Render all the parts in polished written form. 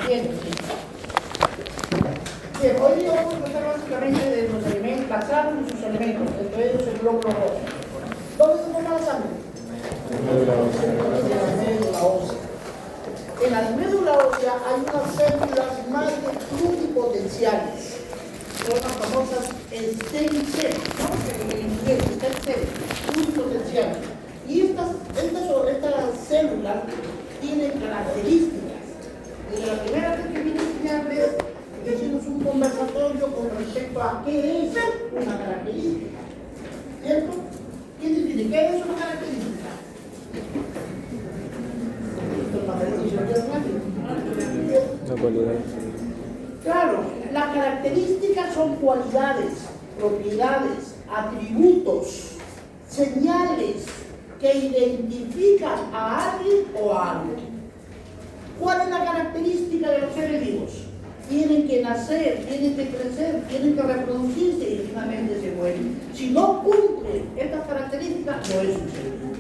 Bien, hoy vamos a tratar básicamente de los elementos, la sangre y sus elementos, entre ellos el glóbulo rojo. ¿Dónde se forma la sangre? En la médula ósea. En la médula ósea hay unas células más pluripotenciales, son las famosas stem cells, ¿no? En inglés, stem cells, pluripotenciales. Y estas células tienen características. Desde la primera vez que vine a enseñarles, hicimos un conversatorio con respecto a qué es una característica, ¿cierto? ¿Quién define qué es una característica? Claro, las características son cualidades, propiedades, atributos, señales que identifican a alguien o a algo. ¿Cuál es la característica de los seres vivos? Tienen que nacer, tienen que crecer, tienen que reproducirse y finalmente se mueren. Si no cumplen estas características, no es un ser vivo.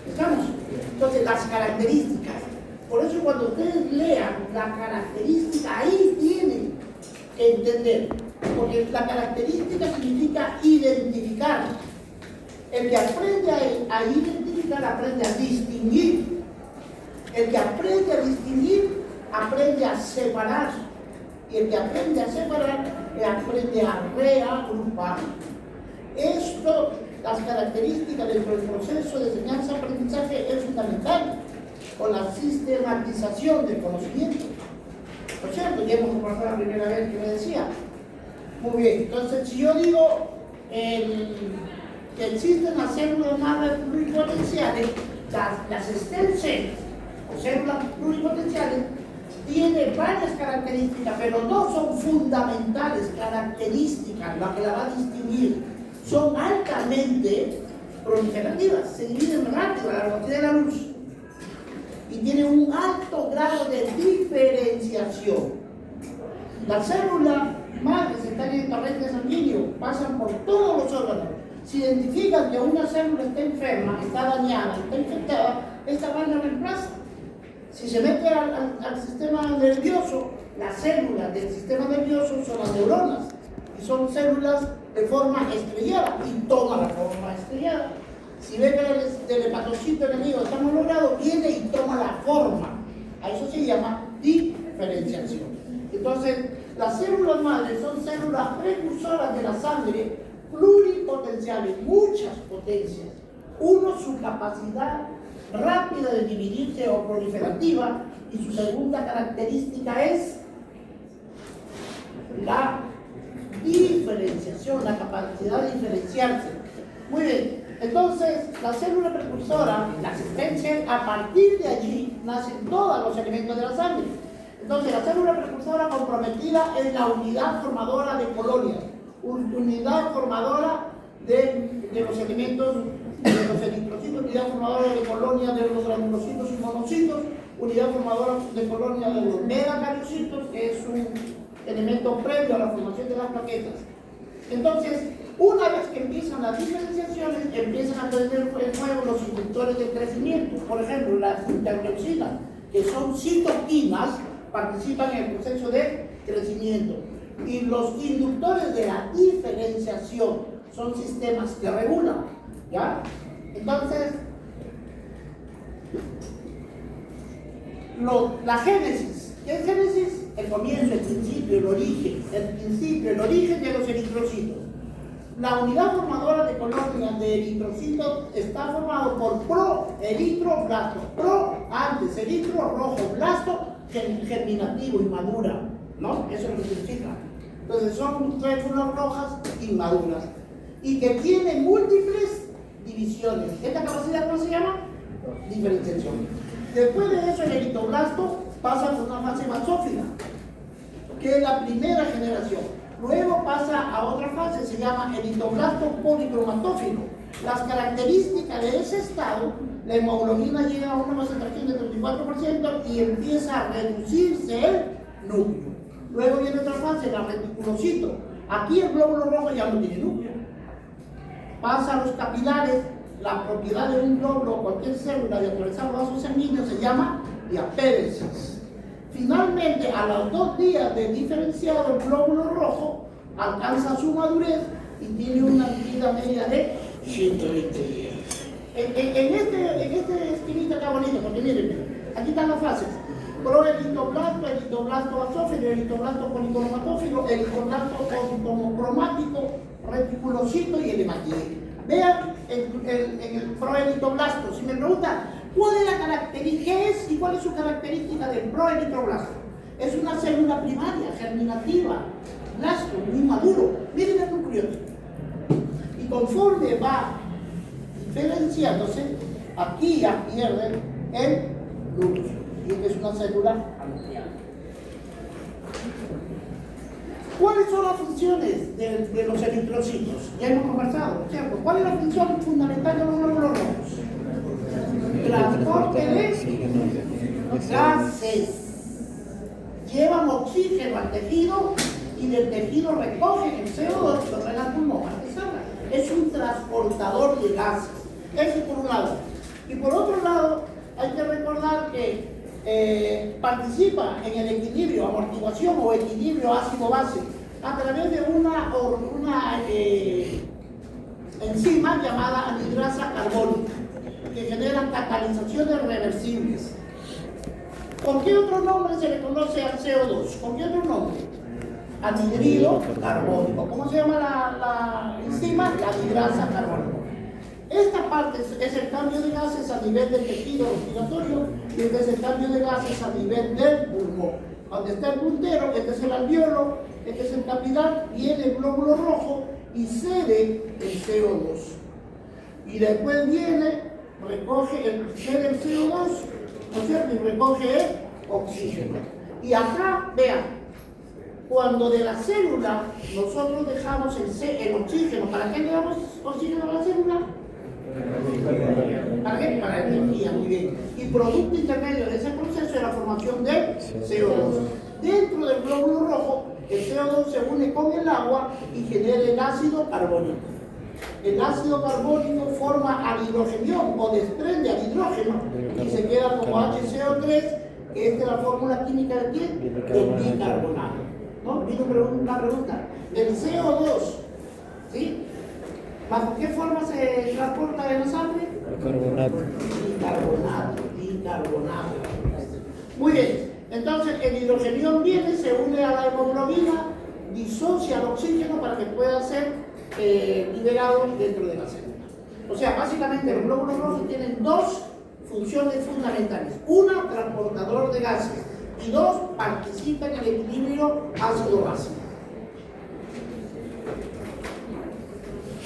¿Estamos? Entonces, las características. Por eso cuando ustedes lean la característica, ahí tienen que entender. Porque la característica significa identificar. El que aprende a identificar, aprende a distinguir. El que aprende a distinguir, aprende a separar. Y el que aprende a separar, aprende a reagrupar. Esto, las características dentro del proceso de enseñanza-aprendizaje es fundamental con la sistematización del conocimiento. Por cierto, ya hemos pasado la primera vez que me decía. Muy bien, entonces si yo digo que existen las células madre pluripotenciales, las stem cells, o células pluripotenciales, tiene varias características, pero no son fundamentales características, la que la va a distinguir. Son altamente proliferativas, se dividen rápido a la velocidad de la luz y tienen un alto grado de diferenciación. Las células madres están en el torrente sanguíneo, pasan por todos los órganos. Si identifican que una célula está enferma, está dañada, está infectada, esta va a la reemplaza. Si se mete al sistema nervioso, las células del sistema nervioso son las neuronas y son células de forma estrellada y toma la forma estrellada. Si ve que el hepatocito enemigo está malogrado, viene y toma la forma. A eso se llama diferenciación. Entonces, las células madres son células precursoras de la sangre, pluripotenciales, muchas potencias. Uno, su capacidad rápida de dividirse o proliferativa, y su segunda característica es la diferenciación, la capacidad de diferenciarse. Muy bien, entonces la célula precursora, la asistencia, a partir de allí nacen todos los elementos de la sangre. Entonces la célula precursora comprometida es la unidad formadora de colonias, unidad formadora de los elementos de los eritrocitos, unidad formadora de colonias de los granulocitos y monocitos, unidad formadora de colonias de los megacariocitos, que es un elemento previo a la formación de las plaquetas. Entonces, una vez que empiezan las diferenciaciones, empiezan a tener en juego los inductores de crecimiento. Por ejemplo, las interleucinas, que son citoquinas, participan en el proceso de crecimiento. Y los inductores de la diferenciación son sistemas que regulan, ¿ya? Entonces, la génesis. ¿Qué es génesis? El comienzo, el principio, el origen de los eritrocitos. La unidad formadora de colonias de eritrocitos está formado por proeritroblasto. Antes, eritro, rojo, blasto, germinativo, inmadura, ¿no? Eso es lo que significa. Entonces son células rojas inmaduras y que tienen múltiples divisiones. ¿Esta capacidad cómo se llama? Diferenciación. Después de eso, el eritoblasto pasa por una fase basófila, que es la primera generación. Luego pasa a otra fase, se llama eritoblasto policromatófilo. Las características de ese estado, la hemoglobina llega a una concentración de 34% y empieza a reducirse el núcleo. Luego viene otra fase, la reticulocito. Aquí el glóbulo rojo ya no tiene núcleo. Pasa a los capilares. La propiedad de un glóbulo o cualquier célula de atravesar vasos sanguíneos se llama diapéresis. Finalmente, a los 2 días de diferenciado, el glóbulo rojo alcanza su madurez y tiene una vida media de 120 días. En este esquinita está bonito, porque miren, aquí están las fases. Proeritoblasto, eritoblasto basófilo, eritoblasto policromatófilo, eritoblasto cromático, reticulocito y el hematide. Vean en el proeritoblasto, si me preguntan cuál es la característica, qué es y cuál es su característica del proeritoblasto. Es una célula primaria, germinativa, blasto, muy maduro. Miren el nucleótido. Y conforme va diferenciándose, aquí ya pierde el núcleo. Y esta es una célula anuclear. ¿Cuáles son las funciones de los eritrocitos? Ya hemos conversado, ¿cierto? ¿Cuál es la función fundamental de los glóbulos rojos? Transporte de gases. Llevan oxígeno al tejido y del tejido recogen el CO2 y lo traen al pulmón para que salga. Es un transportador de gases. Eso por un lado. Y por otro lado, hay que recordar que participa en el equilibrio, amortiguación o equilibrio ácido-base a través de una enzima llamada anhidrasa carbónica que generan catalizaciones reversibles. ¿Con qué otro nombre se le conoce al CO2? ¿Con qué otro nombre? Anhidrido carbónico. ¿Cómo se llama la enzima? La anhidrasa carbónica. Esta parte es el cambio de gases a nivel del tejido respiratorio y este es el cambio de gases a nivel del pulmón. Donde está el puntero, este es el alveolo, este es el capilar, viene el glóbulo rojo y cede el CO2. Y después viene, cede el CO2, ¿no es cierto? Y recoge el oxígeno. Y acá, vean, cuando de la célula nosotros dejamos el oxígeno, ¿para qué le damos oxígeno a la célula? ¿Para qué? Para energía, muy bien. Y producto intermedio de ese proceso es la formación del CO2. Dentro del glóbulo rojo, el CO2 se une con el agua y genera el ácido carbónico. El ácido carbónico forma anhidrogenión o desprende anhidrógeno y se queda como HCO3, que esta es la fórmula química de quién? Del bicarbonato. ¿No? Vino una pregunta. El CO2, ¿sí? ¿Bajo qué forma se transporta en la sangre? Bicarbonato. Muy bien. Entonces el hidrogenión viene, se une a la hemoglobina, disocia el oxígeno para que pueda ser liberado dentro de la célula. O sea, básicamente los glóbulos rojos tienen dos funciones fundamentales. Una, transportador de gases. Y dos, participa en el equilibrio ácido-base.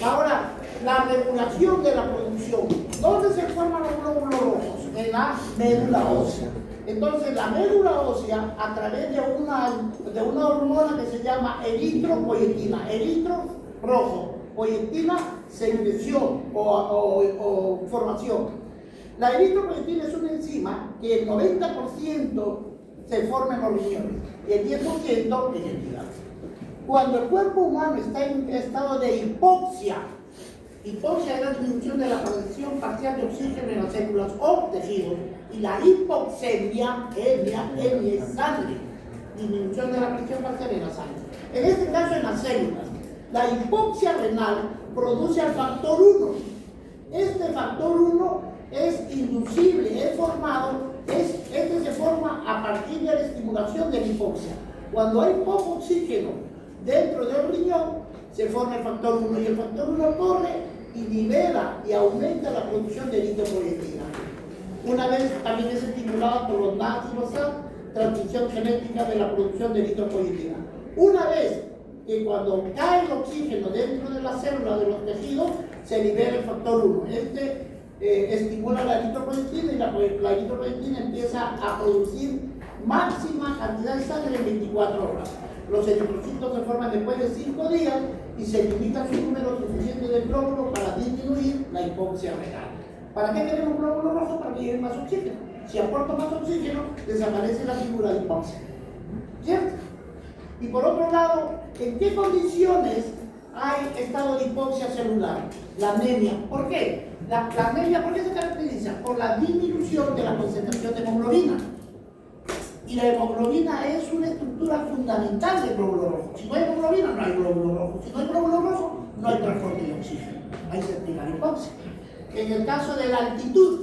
Ahora, la regulación de la producción. ¿Dónde se forman los glóbulos rojos? En la médula ósea. Entonces, la médula ósea, a través de una hormona que se llama eritropoyetina, eritro rojo, poyetina, secreción o formación. La eritropoyetina es una enzima que el 90% se forma en los riñones y el 10% en el hígado. Cuando el cuerpo humano está en estado de hipoxia es la disminución de la producción parcial de oxígeno en las células o tejidos, y la hipoxemia, es sangre, disminución de la presión parcial en la sangre. En este caso, en las células, la hipoxia renal produce al factor 1. Este factor 1 es inducible, es formado, este se forma a partir de la estimulación de la hipoxia. Cuando hay poco oxígeno dentro del riñón, se forma el factor 1 y el factor 1 corre y libera y aumenta la producción de eritropoyetina. Una vez también es estimulada por los NAD-siloxan, transmisión genética de la producción de eritropoyetina. Una vez que cuando cae el oxígeno dentro de la célula de los tejidos, se libera el factor 1. Estimula la eritropoyetina y la eritropoyetina empieza a producir máxima cantidad de sangre en 24 horas. Los eritrocitos se forman después de 5 días y se limita su número suficiente de glóbulos para disminuir la hipoxia renal. ¿Para qué queremos glóbulos rojos? Para que lleven más oxígeno. Si aporto más oxígeno, desaparece la figura de hipoxia. ¿Cierto? Y por otro lado, ¿en qué condiciones hay estado de hipoxia celular? La anemia. ¿Por qué? La anemia, ¿por qué se caracteriza? Por la disminución de la concentración de hemoglobina. Y la hemoglobina es una estructura fundamental del glóbulo rojo. Si no hay hemoglobina, no hay glóbulo rojo. Si no hay glóbulo rojo, no hay transporte de oxígeno. Ahí se explica la hipoxia. En el caso de la altitud,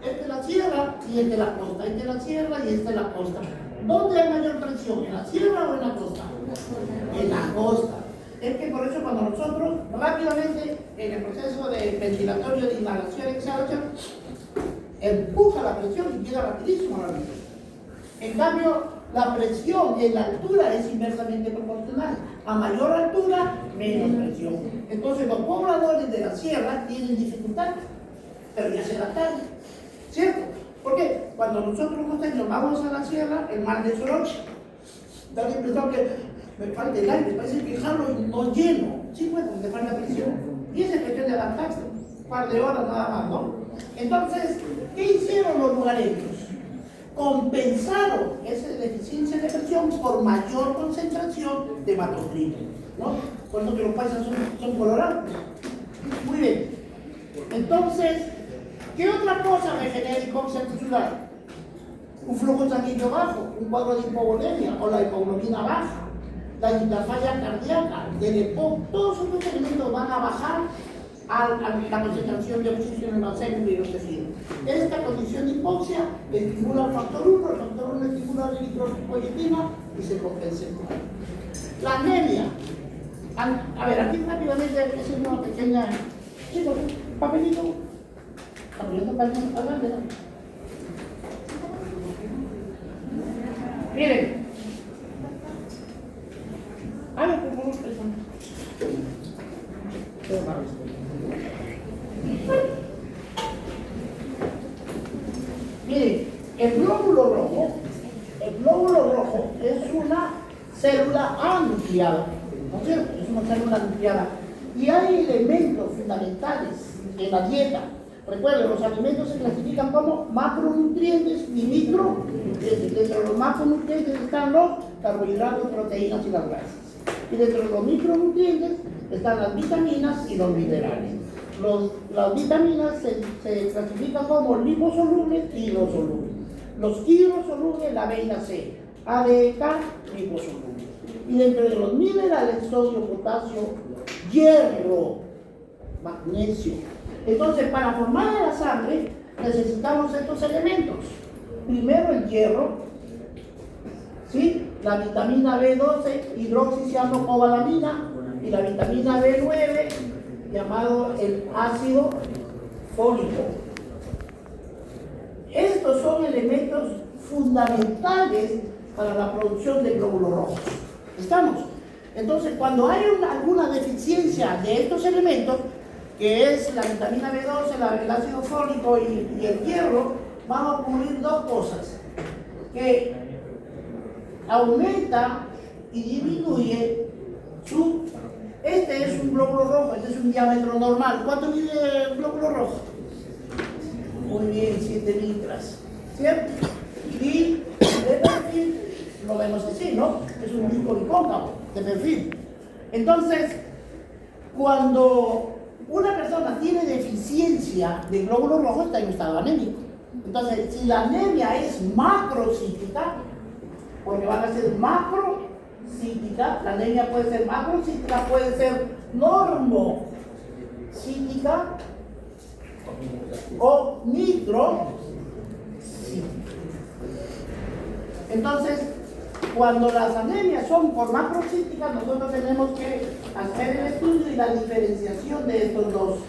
esta es la sierra y esta es la costa. Esta es la sierra y esta es la costa. ¿Dónde hay mayor presión? ¿En la sierra o en la costa? En la costa. Es que por eso cuando nosotros rápidamente en el proceso de ventilatorio, de inhalación y exhalación, empuja la presión y llega rapidísimo a la vida. En cambio, la presión en la altura es inversamente proporcional. A mayor altura, menos presión. Entonces los pobladores de la sierra tienen dificultad, pero ya se la tarde, ¿cierto? Porque cuando nosotros nos vamos a la sierra, el mar de Soroche, da la impresión que me falta el aire, parece que jalo y no lleno. Sí, bueno, me falta presión. Y esa es cuestión de adaptarse, un par de horas nada más, ¿no? Entonces, ¿qué hicieron los lugareños? Compensaron esa deficiencia de presión por mayor concentración de hematocrito, ¿no? Por eso que los paisas son colorados. Muy bien. Entonces, ¿qué otra cosa me genera hipoxia tisular? Un flujo sanguíneo bajo, un cuadro de hipovolemia o la hemoglobina baja, la falla cardíaca, el EPOC, todos estos elementos van a bajar a la concentración de oxígeno en la sangre y los tejidos. Esta condición de hipoxia estimula el factor 1, el factor 1 estimula la eritropoyetina y se compensa. La anemia. A ver, aquí rápidamente hay que hacer una pequeña... Chicos, papelito. Papelito adelante, ¿no? Miren. A ver, por favor, miren, el glóbulo rojo es una célula anucleada, ¿no es cierto? Es una célula anucleada. Y hay elementos fundamentales en la dieta. Recuerden, los alimentos se clasifican como macronutrientes y micronutrientes. Dentro de los macronutrientes están los carbohidratos, proteínas y las grasas. Y dentro de los micronutrientes están las vitaminas y los minerales. Las vitaminas se clasifican como liposolubles y hidrosolubles. Los hidrosolubles, la B y la C. A, D, E, K, liposolubles. Y dentro de los minerales, sodio, potasio, hierro, magnesio. Entonces, para formar la sangre, necesitamos estos elementos. Primero el hierro, ¿sí? La vitamina B12, hidroxicianocobalamina, y la vitamina B9, llamado el ácido fólico. Estos son elementos fundamentales para la producción de glóbulos rojos. ¿Estamos? Entonces, cuando hay alguna deficiencia de estos elementos, que es la vitamina B12, el ácido fólico y el hierro, van a ocurrir dos cosas, que aumenta y disminuye este es un glóbulo rojo, este es un diámetro normal. ¿Cuánto mide el glóbulo rojo? Muy bien, 7 litras, ¿cierto? Y de perfil lo vemos así, ¿no? Es un disco bicóncavo de perfil. Entonces, cuando una persona tiene deficiencia de glóbulo rojo, está en estado anémico. Entonces, si la anemia es macrocítica, porque van a ser macrocítica, la anemia puede ser macrocítica, puede ser normocítica o microcítica. Entonces, cuando las anemias son por macrocíticas, nosotros tenemos que hacer el estudio y la diferenciación de estos dos,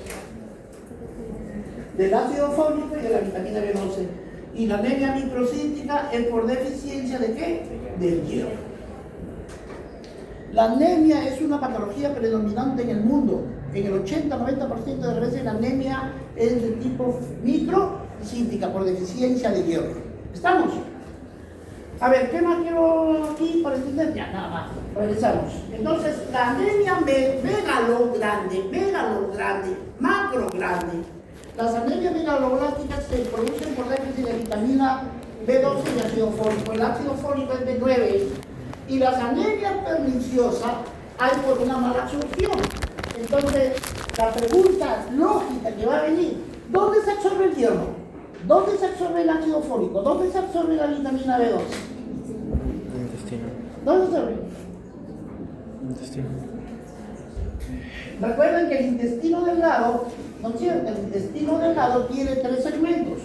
del ácido fólico y de la vitamina B12. Y la anemia microcítica es por deficiencia ¿de qué? Del hierro. La anemia es una patología predominante en el mundo. En el 80-90% de las veces la anemia es de tipo microcítica por deficiencia de hierro. ¿Estamos? A ver, ¿qué más quiero aquí para entender? Ya, nada más. Regresamos. Entonces, la anemia megalogrande, macrogrande. Las anemias megaloblásticas se producen por déficit de vitamina B12 y ácido fólico. El ácido fólico es B9. Y las anemias perniciosas hay por una mala absorción. Entonces, la pregunta lógica que va a venir, ¿dónde se absorbe el hierro? ¿Dónde se absorbe el ácido fólico? ¿Dónde se absorbe la vitamina B12? ¿Dónde se ve? Recuerden que el intestino delgado, ¿no es cierto? El intestino delgado tiene 3 segmentos: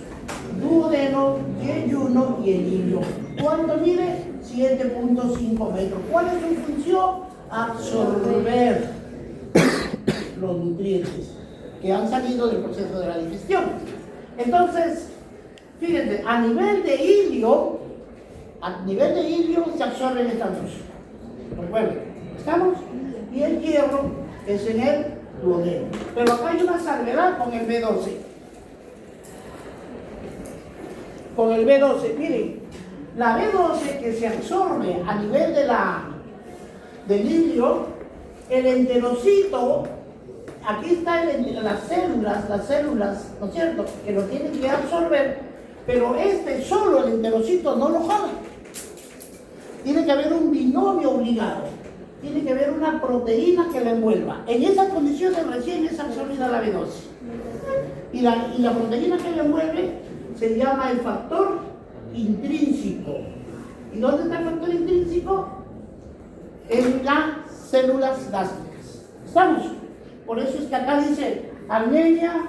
duodeno, yeyuno y el ilio. ¿Cuánto mide? 7.5 metros. ¿Cuál es su función? Absorber los nutrientes que han salido del proceso de la digestión. Entonces, fíjense, a nivel de ilio se absorben estas dos. Recuerden, ¿estamos? Y el hierro es en el duodeno. Pero acá hay una salvedad con el B12. Con el B12, miren, la B12 que se absorbe a nivel del ilio, el enterocito, aquí están las células, ¿no es cierto?, que lo tienen que absorber, pero solo el enterocito no lo jala. Tiene que haber un binomio obligado, tiene que haber una proteína que la envuelva. En esas condiciones recién es absorbida la B12. Y la proteína que la envuelve se llama el factor intrínseco. ¿Y dónde está el factor intrínseco? En las células gástricas. ¿Estamos? Por eso es que acá dice anemia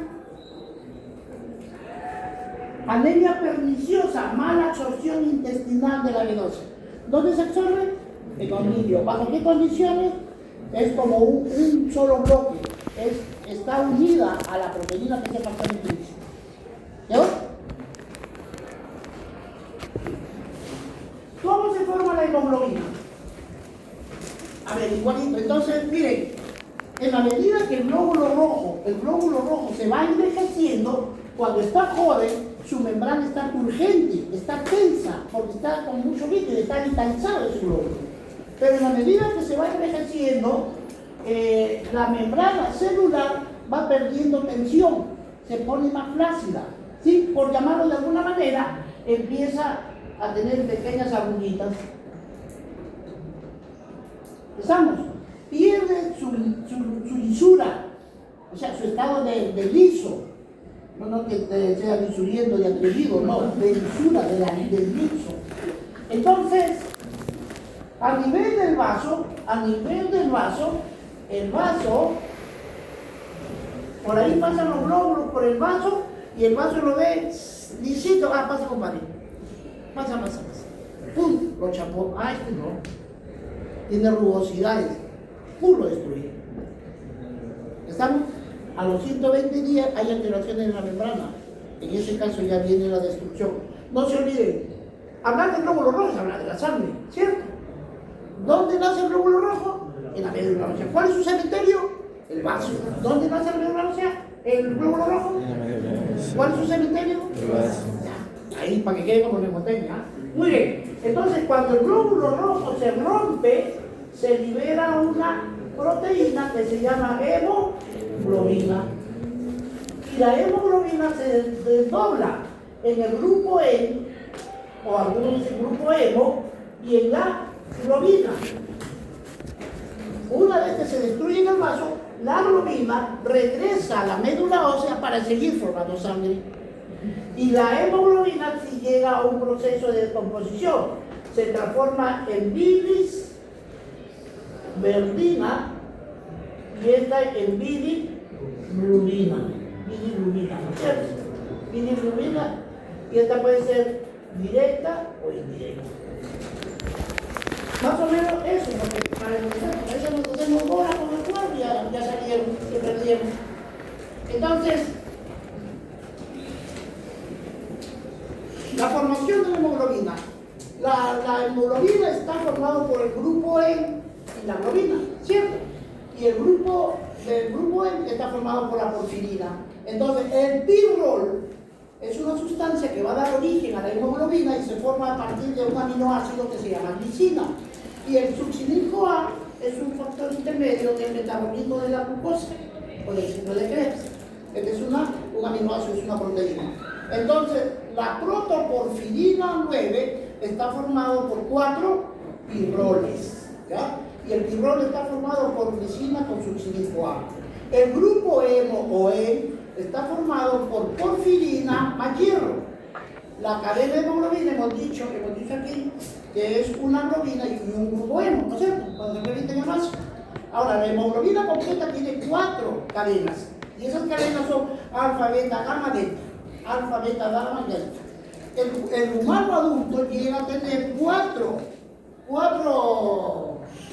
perniciosa, mala absorción intestinal de la B12. ¿Dónde se absorbe? En el ilio. ¿Bajo qué condiciones? Es como un solo bloque. Está unida a la proteína que es el factor intrínseco. ¿Ya? ¿Cómo se forma la hemoglobina? A ver, igualito. Entonces, miren, en la medida que el glóbulo rojo se va envejeciendo, cuando está joven, su membrana está turgente, está tensa, porque está con mucho líquido, está vitalizado su glóbulo. Pero en la medida que se va envejeciendo, la membrana celular va perdiendo tensión, se pone más flácida, ¿sí? Por llamarlo de alguna manera, empieza a tener pequeñas arruguitas. ¿Estamos? Pierde su lisura, o sea, su estado de liso. No que te sea lisuriendo de atrevido, no, de lisura, del liso. Entonces, a nivel del vaso, el vaso, por ahí pasan los glóbulos por el vaso y el vaso lo ve lisito. Pasa, compadre. Pasa. ¡Pum! Lo chapó. Este no. Tiene rugosidades. ¡Pum! Lo destruye. ¿Estamos? A los 120 días hay alteraciones en la membrana. En ese caso ya viene la destrucción. No se olviden, hablar del glóbulo rojo es hablar de la sangre, ¿cierto? ¿Dónde nace el glóbulo rojo? En la médula ósea. ¿Cuál es su cementerio? El vaso. ¿Dónde nace la médula ósea? ¿El glóbulo rojo? ¿Cuál es su cementerio? El vaso. Ahí, para que quede como memoria. Muy bien. Entonces, cuando el glóbulo rojo se rompe, se libera una proteína que se llama hemoglobina. Y la hemoglobina se desdobla en el grupo E, o algunos dicen grupo hemo, y en la globina. Una vez que se destruye en el vaso, la globina regresa a la médula ósea para seguir formando sangre. Y la hemoglobina, si llega a un proceso de descomposición, se transforma en bilis verdina y esta en bilirrubina. Bilirrubina, ¿no es cierto? Bilirrubina, y esta puede ser directa o indirecta. Más o menos eso es lo que para nosotros. A veces nos hacemos bola con el cuerpo y ya salieron, se perdieron. Entonces, la formación de la hemoglobina. La hemoglobina está formada por el grupo E y la globina, ¿cierto? Y el grupo E está formado por la porfirina. Entonces, el pirrol es una sustancia que va a dar origen a la hemoglobina y se forma a partir de un aminoácido que se llama glicina. Y el succinil-CoA es un factor intermedio del metabolismo de la glucosa o del ciclo de Krebs. Este es un aminoácido, es una proteína. Entonces, la protoporfirina 9 está formado por 4 pirroles, ¿ya? Y el pirrol está formado por glicina con succinil-CoA. El grupo hemo o E está formado por porfirina más hierro. La cadena de hemoglobina hemos dicho aquí que es una globina y un grupo sabemos, ¿no es cierto? Cuando se repiten en vaso. Ahora, la hemoglobina completa tiene 4 cadenas. Y esas cadenas son alfa, beta, gamma, delta. Alfa, beta, gamma, delta. El humano adulto llega a tener 4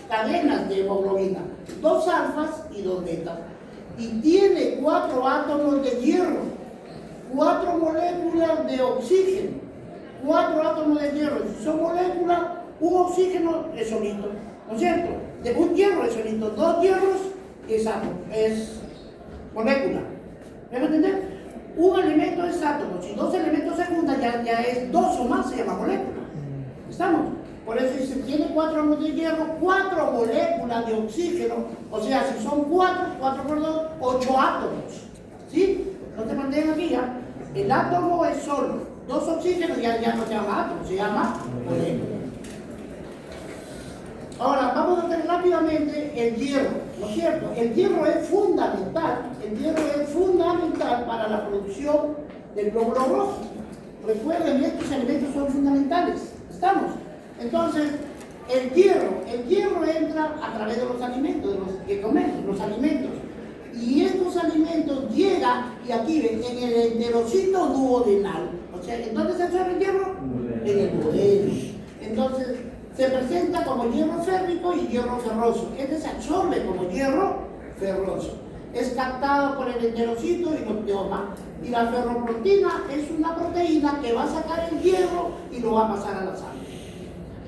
cadenas de hemoglobina. 2 alfas y 2 betas. Y tiene 4 átomos de hierro. 4 moléculas de oxígeno. 4 átomos de hierro. Si son moléculas, un oxígeno es solito. ¿No es cierto? De un hierro es solito. 2 hierros es átomo. Es molécula. ¿Me va a entender? Un elemento es átomo. Si 2 elementos se juntan, ya es 2 o más, se llama molécula. ¿Estamos? Por eso dice, tiene 4 átomos de hierro, 4 moléculas de oxígeno. O sea, si son 4 por 2, 8 átomos. ¿Sí? No te mantengan aquí ya. El átomo es solo. 2 oxígenos ya no se llama átomo, se llama molécula. Ahora, vamos a ver rápidamente el hierro, ¿no es cierto? El hierro es fundamental para la producción del glóbulo rojo. Recuerden, estos elementos son fundamentales, ¿estamos? Entonces, el hierro entra a través de los alimentos, de los que comemos, los alimentos. Y estos alimentos llegan, y aquí ven, en el enterocito duodenal. O sea, ¿en dónde se absorbe el hierro? En el duodeno. Entonces, se presenta como hierro férrico y hierro ferroso. Este se absorbe como hierro ferroso. Es captado por el enterocito y lo toma. Y la ferroproteína es una proteína que va a sacar el hierro y lo va a pasar a la sangre.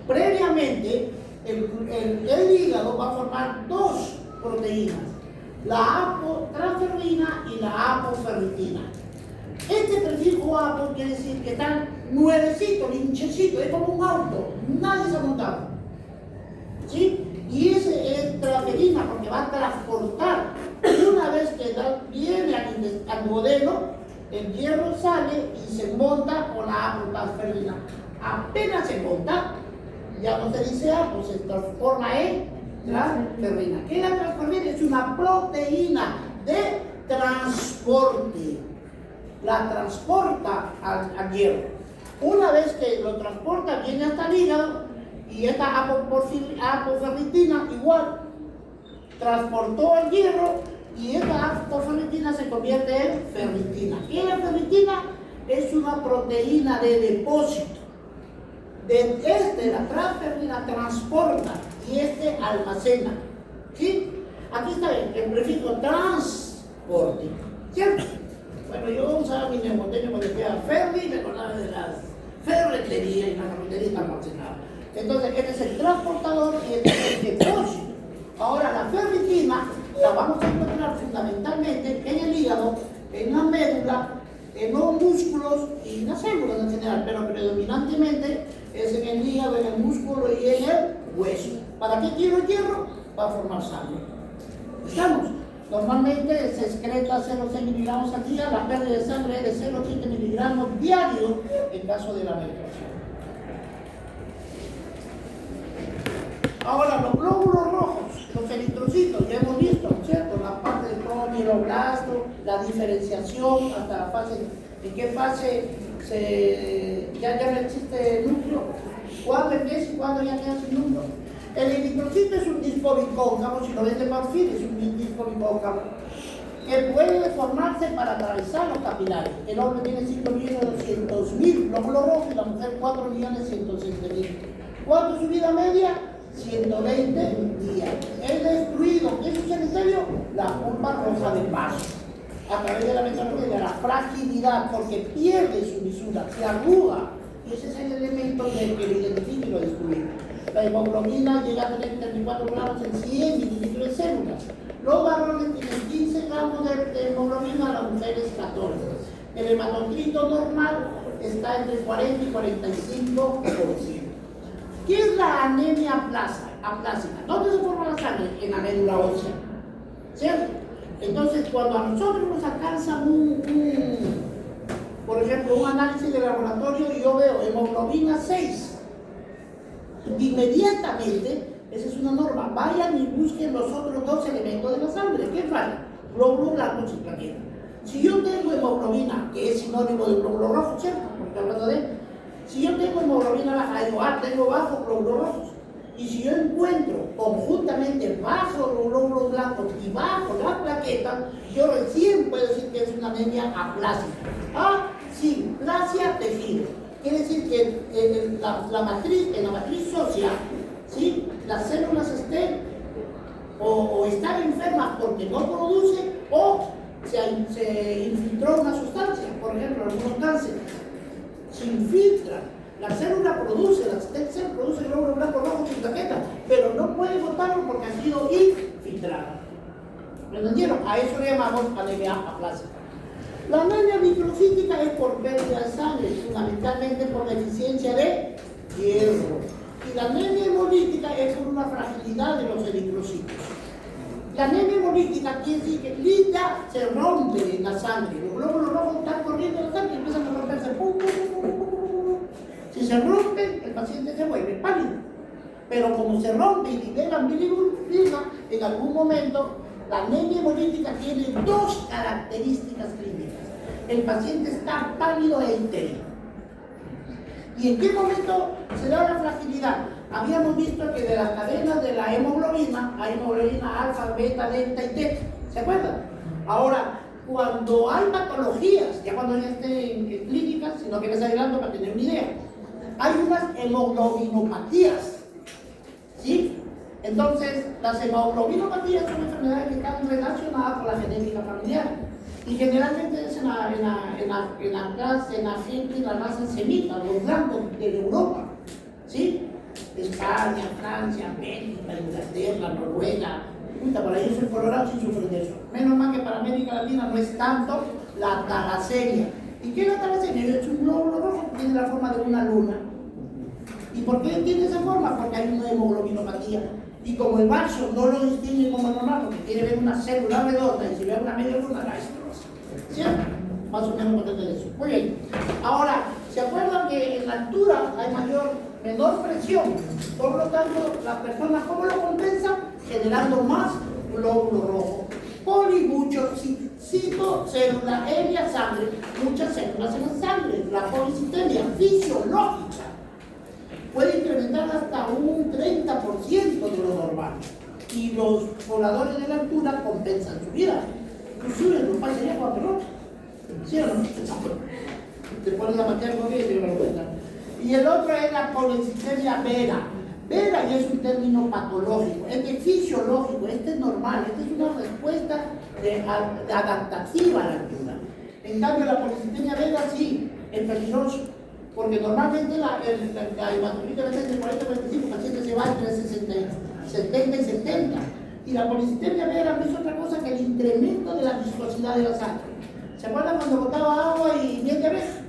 Previamente, el hígado va a formar 2 proteínas, la apotransferrina y la apoferritina. Este prefijo apo quiere decir que están nuevecito, linchecito, es como un auto, nadie se ha montado. ¿Sí? Y ese es transferina porque va a transportar. Una vez que viene al duodeno, el hierro sale y se monta con la apotransferina. Apenas se monta, ya no se dice apo, se transforma en transferina. ¿Qué es la transferina? Es una proteína de transporte. La transporta al hierro. Una vez que lo transporta, viene hasta el hígado y esta apoferritina igual transportó el hierro y esta apoferritina se convierte en ferritina. ¿Qué es la ferritina? Es una proteína de depósito. La transferina transporta y almacena. ¿Sí? Aquí está el prefijo transporte. ¿Cierto? Bueno, yo usaba mi neumoteño cuando decía ferri, me acordaba de las ferreterías y las ferreterías almacenadas. Entonces, este es el transportador y este es el depósito. Ahora, la ferritina la vamos a encontrar fundamentalmente en el hígado, en la médula, en los músculos y en las células en general, pero predominantemente es en el hígado, en el músculo y en el hueso. ¿Para qué quiero el hierro? Para formar sangre. ¿Estamos? Normalmente se excreta 0,6 miligramos al día, la pérdida de sangre es de 0,7 miligramos diarios en caso de la medicación. Ahora, los glóbulos rojos, los eritrocitos, ya hemos visto, ¿cierto? La parte del cloniloblasto, la diferenciación hasta la fase, ¿en qué fase ya no existe núcleo? ¿Cuándo empieza y cuándo ya queda sin núcleo? El eritrocito es un disco bicóncavo, si lo ves de perfil, es un disco bicóncavo que puede formarse para atravesar los capilares. El hombre tiene 5.200.000 glóbulos rojos y la mujer 4.106.000. ¿Cuánto es su vida media? 120 días. Es destruido. ¿Qué es su cementerio? La pulpa roja de paso. A través de la metanología, la fragilidad, porque pierde su lisura, se arruga. Y ese es el elemento que lo identifica y lo destruye. La hemoglobina llega a tener 34 gramos en 100 mililitros de células. Los varones tienen 15 gramos de hemoglobina, las mujeres 14. El hematocrito normal está entre 40 y 45%. ¿Qué es la anemia aplásica? ¿Dónde se forma la sangre? En la médula ósea. ¿Cierto? Entonces, cuando a nosotros nos alcanza por ejemplo, un análisis de laboratorio y yo veo hemoglobina 6, inmediatamente, esa es una norma, vayan y busquen los otros 2 elementos de la sangre. ¿Qué falla? Glóbulos blancos y plaquetas. Si yo tengo hemoglobina, que es sinónimo de glóbulo rojo, ¿cierto? Porque hablando de, si yo tengo hemoglobina baja, digo, tengo bajos glóbulos rojos. Y si yo encuentro conjuntamente bajo los glóbulos blancos y bajo las plaquetas, yo recién puedo decir que es una anemia aplásica. Asimplasia tejido. Quiere decir que en la matriz ósea, ¿sí?, las células estén o están enfermas porque no produce, o se infiltró una sustancia. Por ejemplo, algunos cánceres se infiltran. La célula produce, la stem cell produce glóbulos blancos rojos sin plaqueta, pero no puede botarlo porque ha sido infiltrada. ¿Me entendieron? A eso le llamamos anemia aplásica. La anemia microcítica es por pérdida de sangre, fundamentalmente por deficiencia de hierro. Y la anemia hemolítica es por una fragilidad de los eritrocitos. La anemia hemolítica quiere decir que lita se rompe en la sangre. Los glóbulos rojos están corriendo en la sangre y empiezan a romperse. ¡Pum, pum, pum, pum, pum, pum! Si se rompen, el paciente se vuelve pálido. Pero como se rompe y liberan bilirrubina, en algún momento la anemia hemolítica tiene dos características clínicas. El paciente está pálido e histérico. ¿Y en qué momento se da la fragilidad? Habíamos visto que de las cadenas de la hemoglobina hay hemoglobina alfa, beta, delta y teta. ¿Se acuerdan? Ahora, cuando hay patologías, ya cuando ya esté en clínicas, sino que les adelanto para tener una idea, hay unas hemoglobinopatías, ¿sí? Entonces, las hemoglobinopatías son enfermedades que están relacionadas con la genética familiar. Y generalmente es en la gente y la raza semita, los blancos de Europa, ¿sí? España, Francia, Bélgica, Inglaterra, Noruega. Por ahí yo soy colorado sin sufrir de eso. Menos mal que para América Latina no es tanto la talasemia. ¿Y qué es la talasemia? Es un glóbulo rojo que tiene la forma de una luna. ¿Y por qué tiene esa forma? Porque hay una hemoglobinopatía. Y como el vaso no lo distingue como normal, porque quiere ver una célula redonda y si ve una media luna, la destroza. ¿Cierto? Más o menos por de eso. Muy bien. Ahora, ¿se acuerdan que en la altura hay menor presión? Por lo tanto, las personas, ¿cómo lo compensan? Generando más glóbulo rojo. Polibuchocito, célula aérea, sangre. Muchas células en la sangre. La policitemia fisiológica puede incrementar hasta un 30% de lo normal. Y los pobladores de la altura compensan su vida. Inclusive los padres serían Juan Pelota. ¿Sí o no? Te ponen la materia con ella y te lo cuentan. Y el otro es la policitemia vera. Vera ya es un término patológico, este es fisiológico, este es normal, esta es una respuesta adaptativa a la altura. En cambio, la policitemia vera sí es peligroso, porque normalmente la hematocrita es entre 40 y 45, el paciente se va entre 70 y 70. Y la policitemia vera no es otra cosa que el incremento de la viscosidad de la sangre. ¿Se acuerdan cuando botaba agua y miel de abeja?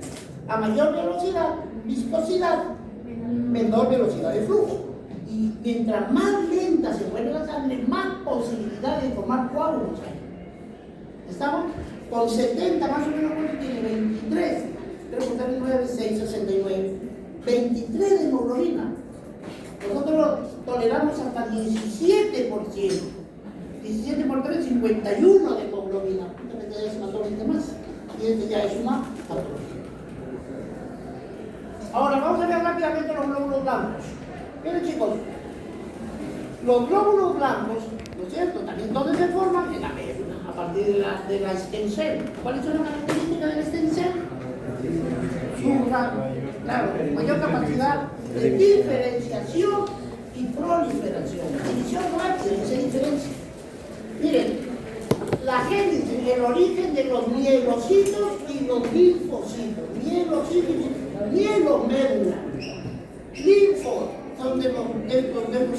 A mayor velocidad, viscosidad, menor velocidad de flujo. Y mientras más lenta se mueve la sangre, más posibilidad de formar coágulos hay. ¿Estamos? Con 70 más o menos, ¿cuánto tiene? 23. Creo que está en 9, 6, 69. 23 de hemoglobina. Nosotros toleramos hasta 17%. 17 por 3, 51 de hemoglobina. Entonces ya es una torrente más. Y este ya es una patología. Ahora vamos a ver rápidamente los glóbulos blancos. Miren chicos, los glóbulos blancos, ¿no es cierto? También ¿dónde se forman? En la médula, a partir de la stem cell. ¿Cuáles son las características de la stem cell? Su mayor capacidad de diferenciación y proliferación. División rápida, se diferencia. Miren, la génesis, el origen de los mielocitos y los linfocitos. Mielocitos, mielomédula. Linfo son de los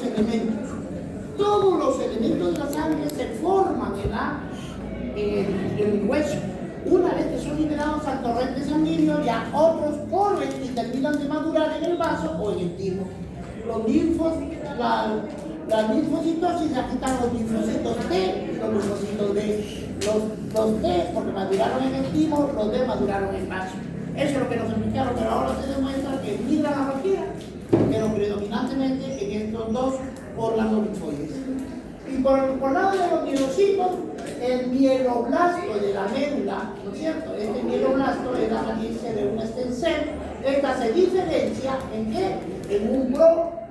elementos. Todos los elementos de la sangre se forman en el hueso. Una vez que son liberados al torrente sanguíneo, ya otros corren y terminan de madurar en el vaso o en el timo. Los linfos, la linfocitosis, aquí están los linfocitos T y los linfocitos B. Los T porque maduraron en el timo, los B maduraron en el vaso. Eso es lo que nos explicaron, pero ahora se demuestra que migran a cualquiera, pero predominantemente en estos dos órganos linfoides. Y por lado de los mielocitos, el mieloblasto de la médula, ¿no es cierto? Este mieloblasto es la raíz de una stem cell. Esta se diferencia en qué? En un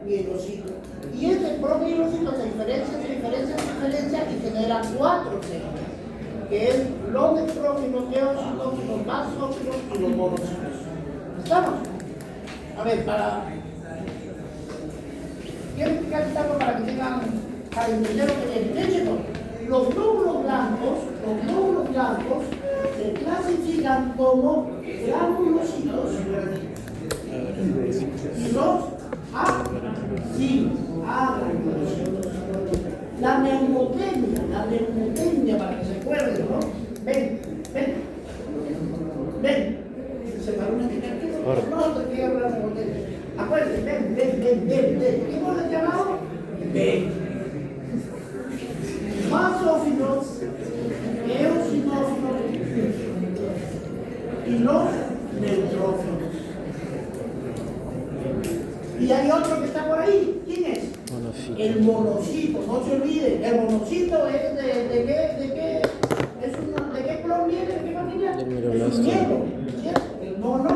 mielocito. Y este promielocito se diferencia y genera 4 células, que es los neutrófilos, eósitos, los basófilos y los monocitos. ¿Estamos? A ver, quiero explicarlo para que tengan, para entender lo que es. De hecho, los glóbulos blancos se clasifican como granulocitos y los agranulocitos. La neumotecnia, para que se acuerden, ¿no? Ven. Se paró una etiqueta. No, te quiero hablar de neumotecnia. Acuérdense, ven. ¿Qué hemos llamado? Ven. Basófilos, eosinófilos y los neutrófilos. Y hay otro que está por ahí. ¿Quién es? Monocito. El monocito. No se olviden. El monocito es de qué? ¿De qué color viene? ¿De qué familia? Del Es miroblasto. un hielo, ¿cierto? El mono.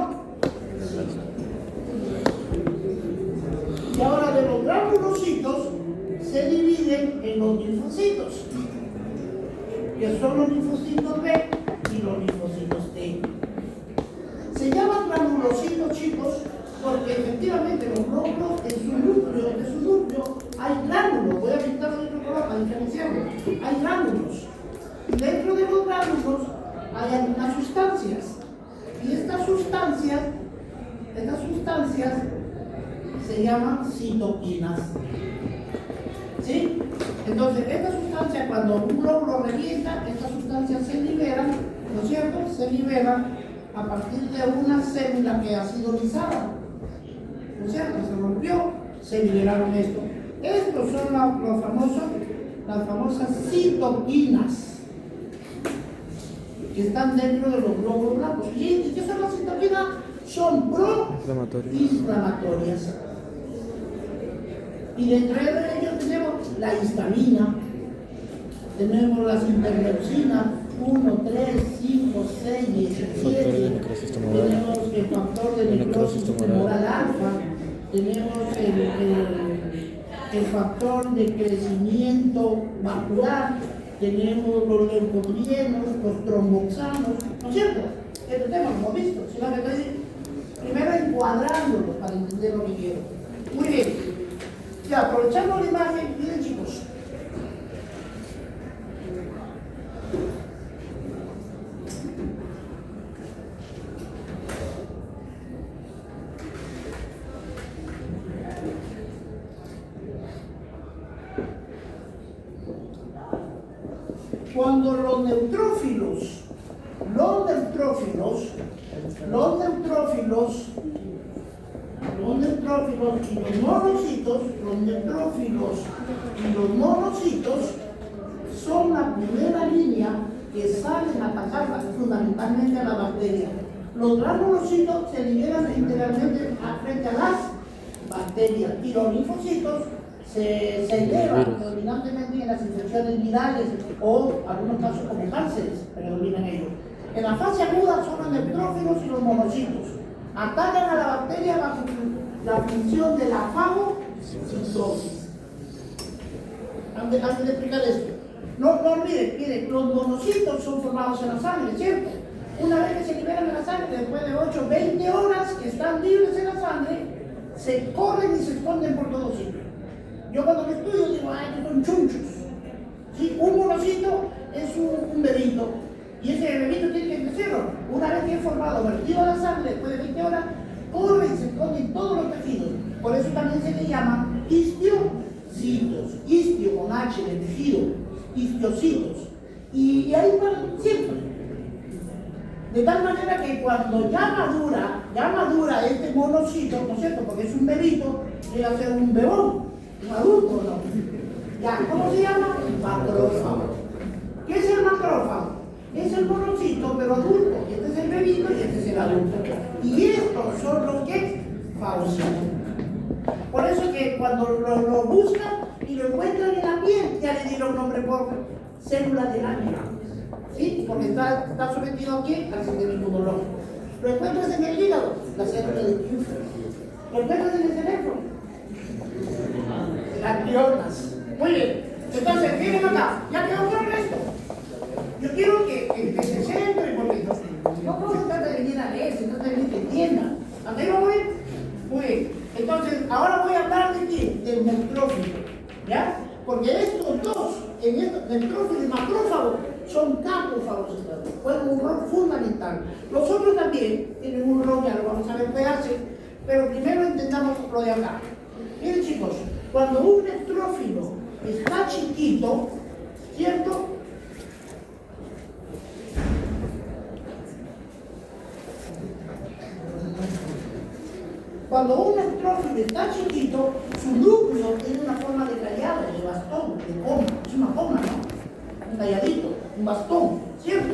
Y ahora de los granulocitos se dividen en los linfocitos, que son los linfocitos B y los linfocitos T. Se llaman granulocitos, chicos, porque efectivamente los glóbulos de su núcleo hay gránulos. Voy a pintarlo de otro color para diferenciarlo. Hay gránulos. Y dentro de los gránulos hay algunas sustancias. Y estas sustancias se llaman citoquinas. ¿Sí? Entonces, esta sustancia, cuando un glóbulo revienta, estas sustancias se liberan, ¿no es cierto? Se liberan a partir de una célula que ha sido lisada, ¿no es cierto? Se rompió, se liberaron esto. Estos son las famosas citoquinas que están dentro de los glóbulos blancos. ¿Y qué son las citoquinas? Son proinflamatorias. Y dentro de ellos tenemos la histamina, tenemos las interleucinas 1, 3, 5, 6, 17, tenemos el factor de necrosis tumoral alfa, tenemos el factor de crecimiento vascular, tenemos los leucotrienos, los tromboxanos, ¿no es cierto? Este tema lo hemos visto, si no me estoy primero encuadrándolo para entender lo que quiero. Muy bien. Ya, aprovechando la imagen, miren chicos. Cuando los neutrófilos y los monocitos son la primera línea que salen a atacar fundamentalmente a la bacteria. Los granulocitos se liberan integralmente frente a las bacterias y los linfocitos se elevan predominantemente en las infecciones virales o en algunos casos como cánceres, predominan ellos. En la fase aguda son los neutrófilos y los monocitos. Atacan a la bacteria bajo la función de la fagocitosis. Antes de explicar esto, no olviden, miren, los monocitos son formados en la sangre, ¿cierto? Una vez que se liberan de la sangre, después de 8, 20 horas que están libres en la sangre, se corren y se esconden por todos sitios. Yo cuando lo estudio digo, que son chunchos. ¿Sí? Un monocito es un bebito. Y ese bebito tiene que crecerlo. Una vez que es formado, vertido a la sangre, después de 20 horas, corre y se esconde en todos los tejidos. Por eso también se le llaman histiocitos. Histio con H de tejido. Histiocitos. Y ahí van siempre. De tal manera que cuando ya madura este monocito, ¿no es cierto? Porque es un bebito, llega a ser un bebón, un adulto, ¿no? Ya, ¿cómo se llama? Macrófago. ¿Qué es el macrófago? Es el monocito, pero adulto. Este es el bebito y este es el adulto. Y estos son los que fagocitan. Por eso que cuando lo buscan y lo encuentran en la piel, ya le dieron nombre por célula de lámina. ¿Sí? Porque está sometido aquí al sistema inmunológico. Lo encuentras en el hígado, la célula de Kupffer. Lo encuentras en el cerebro, Ganglionas. Muy bien. Entonces, miren acá, ya quedó claro esto. Yo quiero que se centren, porque no se trata de venir a leer, se trata de venir que entiendan. ¿Hasta ahí vamos bien? Muy bien. Entonces, ahora voy a hablar de qué? Del neutrófilo. ¿Ya? Porque estos dos, neutrófilo y macrófago, son capófagos. Juegan un rol fundamental. Los otros también tienen un rol, ya lo vamos a ver qué hacen, pero primero entendamos lo de acá. Miren chicos, cuando un neutrófilo está chiquito, ¿cierto? Cuando un neutrófilo está chiquito, su núcleo tiene una forma de callado, de bastón, de coma. Es una coma, ¿no? Un calladito, un bastón, ¿cierto?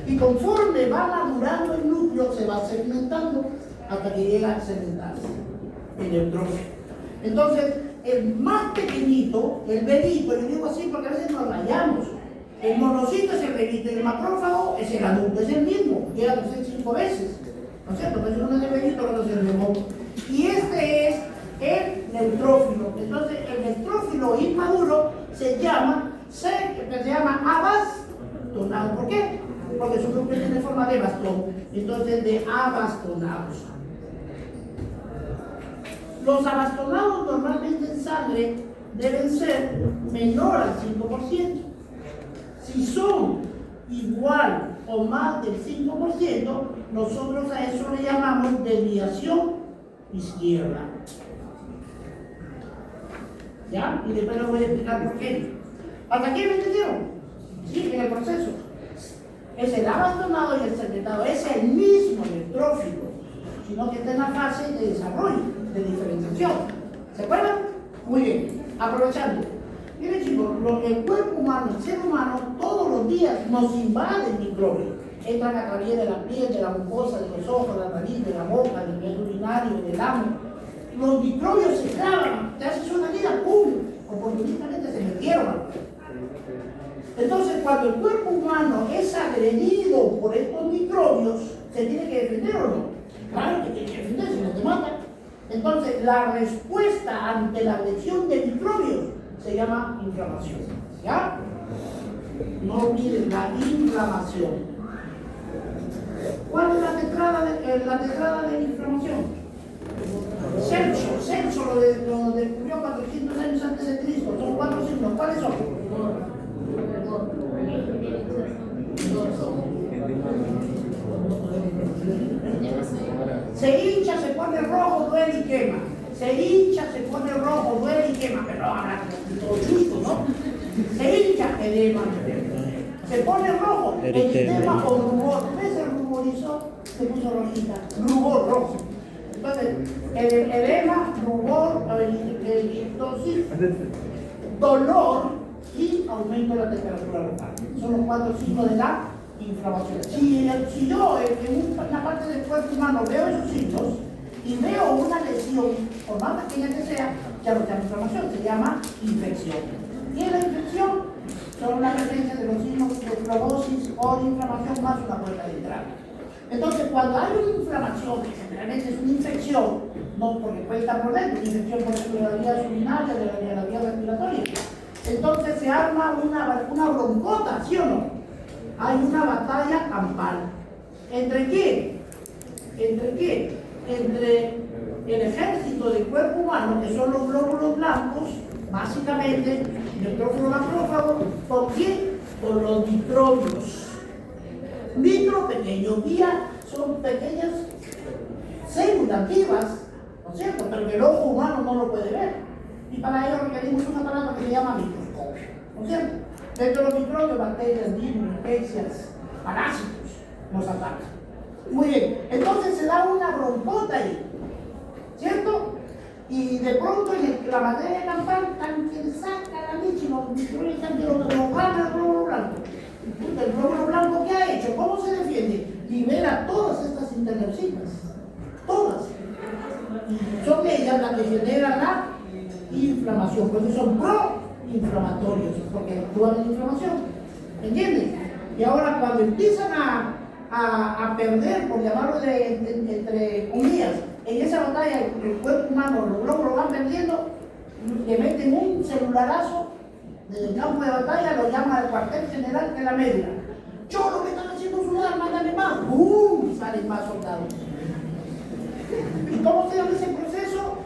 Y conforme va madurando el núcleo, se va segmentando hasta que llega a segmentarse el neutrófilo. Entonces, el más pequeñito, el bebito, yo digo así porque a veces nos rayamos. El monocito es el bebito y el macrófago es el adulto, es el mismo, llega a crecer 5 veces. ¿No es cierto? Entonces uno es el bebito, otro es el bebón. Y este es el neutrófilo. Entonces, el neutrófilo inmaduro se llama abastonado. ¿Por qué? Porque su núcleo tiene forma de bastón. Entonces, de abastonados. Los abastonados normalmente en sangre deben ser menor al 5%. Si son igual o más del 5%, nosotros a eso le llamamos desviación izquierda. ¿Ya? Y después les voy a explicar por qué. ¿Hasta aquí me entendieron? Sí, en el proceso. Es el abandonado y el segmentado, es el mismo neutrófilo, sino que está en la fase de desarrollo, de diferenciación. ¿Se acuerdan? Muy bien. Aprovechando. Miren chicos, el cuerpo humano, el ser humano, todos los días nos invaden microbios. Entran a través de la piel, de la mucosa, de los ojos, de la nariz, de la boca, del medio urinario, del ano. Los microbios se clavan, te haces una herida, ¡pum! Oportunistamente se metieron. Entonces, cuando el cuerpo humano es agredido por estos microbios, ¿se tiene que defender o no? Claro que tiene que defenderse, si no te matan. Entonces, la respuesta ante la agresión de microbios se llama inflamación. ¿Ya? No olviden la inflamación. ¿Cuál es la tetrada de la inflamación? Celso lo descubrió 400 años antes de Cristo. Son 4 signos. ¿Cuáles son? Se hincha, se pone rojo, duele y quema. Se hincha, se pone rojo, duele y quema. Pero ahora, todo justo, ¿no? Se hincha, edema. Se pone rojo, edema o rubor. ¿Ves el ruborizó? Se puso rojita. Rubor rojo. Entonces, el edema, rubor, entonces, dolor y aumento de la temperatura local. Son los 4 signos de la inflamación. Si yo en una parte del cuerpo humano veo esos signos y veo una lesión, por más pequeña que sea, ya no se llama inflamación, se llama infección. ¿Qué es la infección? Son la presencia de los signos de fibrosis o de inflamación más una puerta de entrada. Entonces, cuando hay una inflamación, que generalmente es una infección, no porque puede estar por dentro, una infección por ejemplo de la vía urinaria, de la vía respiratoria, entonces se arma una broncota, ¿sí o no? Hay una batalla campal. ¿Entre qué? ¿Entre qué? Entre el ejército del cuerpo humano, que son los glóbulos blancos, básicamente, neutrófilo macrófago, ¿por qué? Por los microbios. Micro, pequeño, vía, son pequeñas células vivas, ¿no es cierto? Pero que el ojo humano no lo puede ver. Y para ello requerimos un aparato que se llama microscopio, ¿no es cierto? Dentro de los microbios, bacterias, virus, infeccias, parásitos nos atacan. Muy bien, entonces se da una broncota ahí, ¿cierto? Y de pronto en la materia campal, tan que saca la leche, los microbios están que lo gana el glóbulo blanco. El glóbulo blanco, ¿qué ha hecho? ¿Cómo se defiende? Libera todas estas interleucinas, todas. Y son ellas las que generan la inflamación, porque son proinflamatorios, porque actúan en inflamación. ¿Entiendes? Y ahora cuando empiezan a perder, por llamarlo entre comillas, en esa batalla el cuerpo humano, los globos lo van perdiendo, le meten un celularazo desde el campo de batalla, lo llaman al cuartel general de la médula. Cholo, me están haciendo sudar, mándame más. ¡Bum! Salen más soldados. ¿Y cómo se llama ese proceso?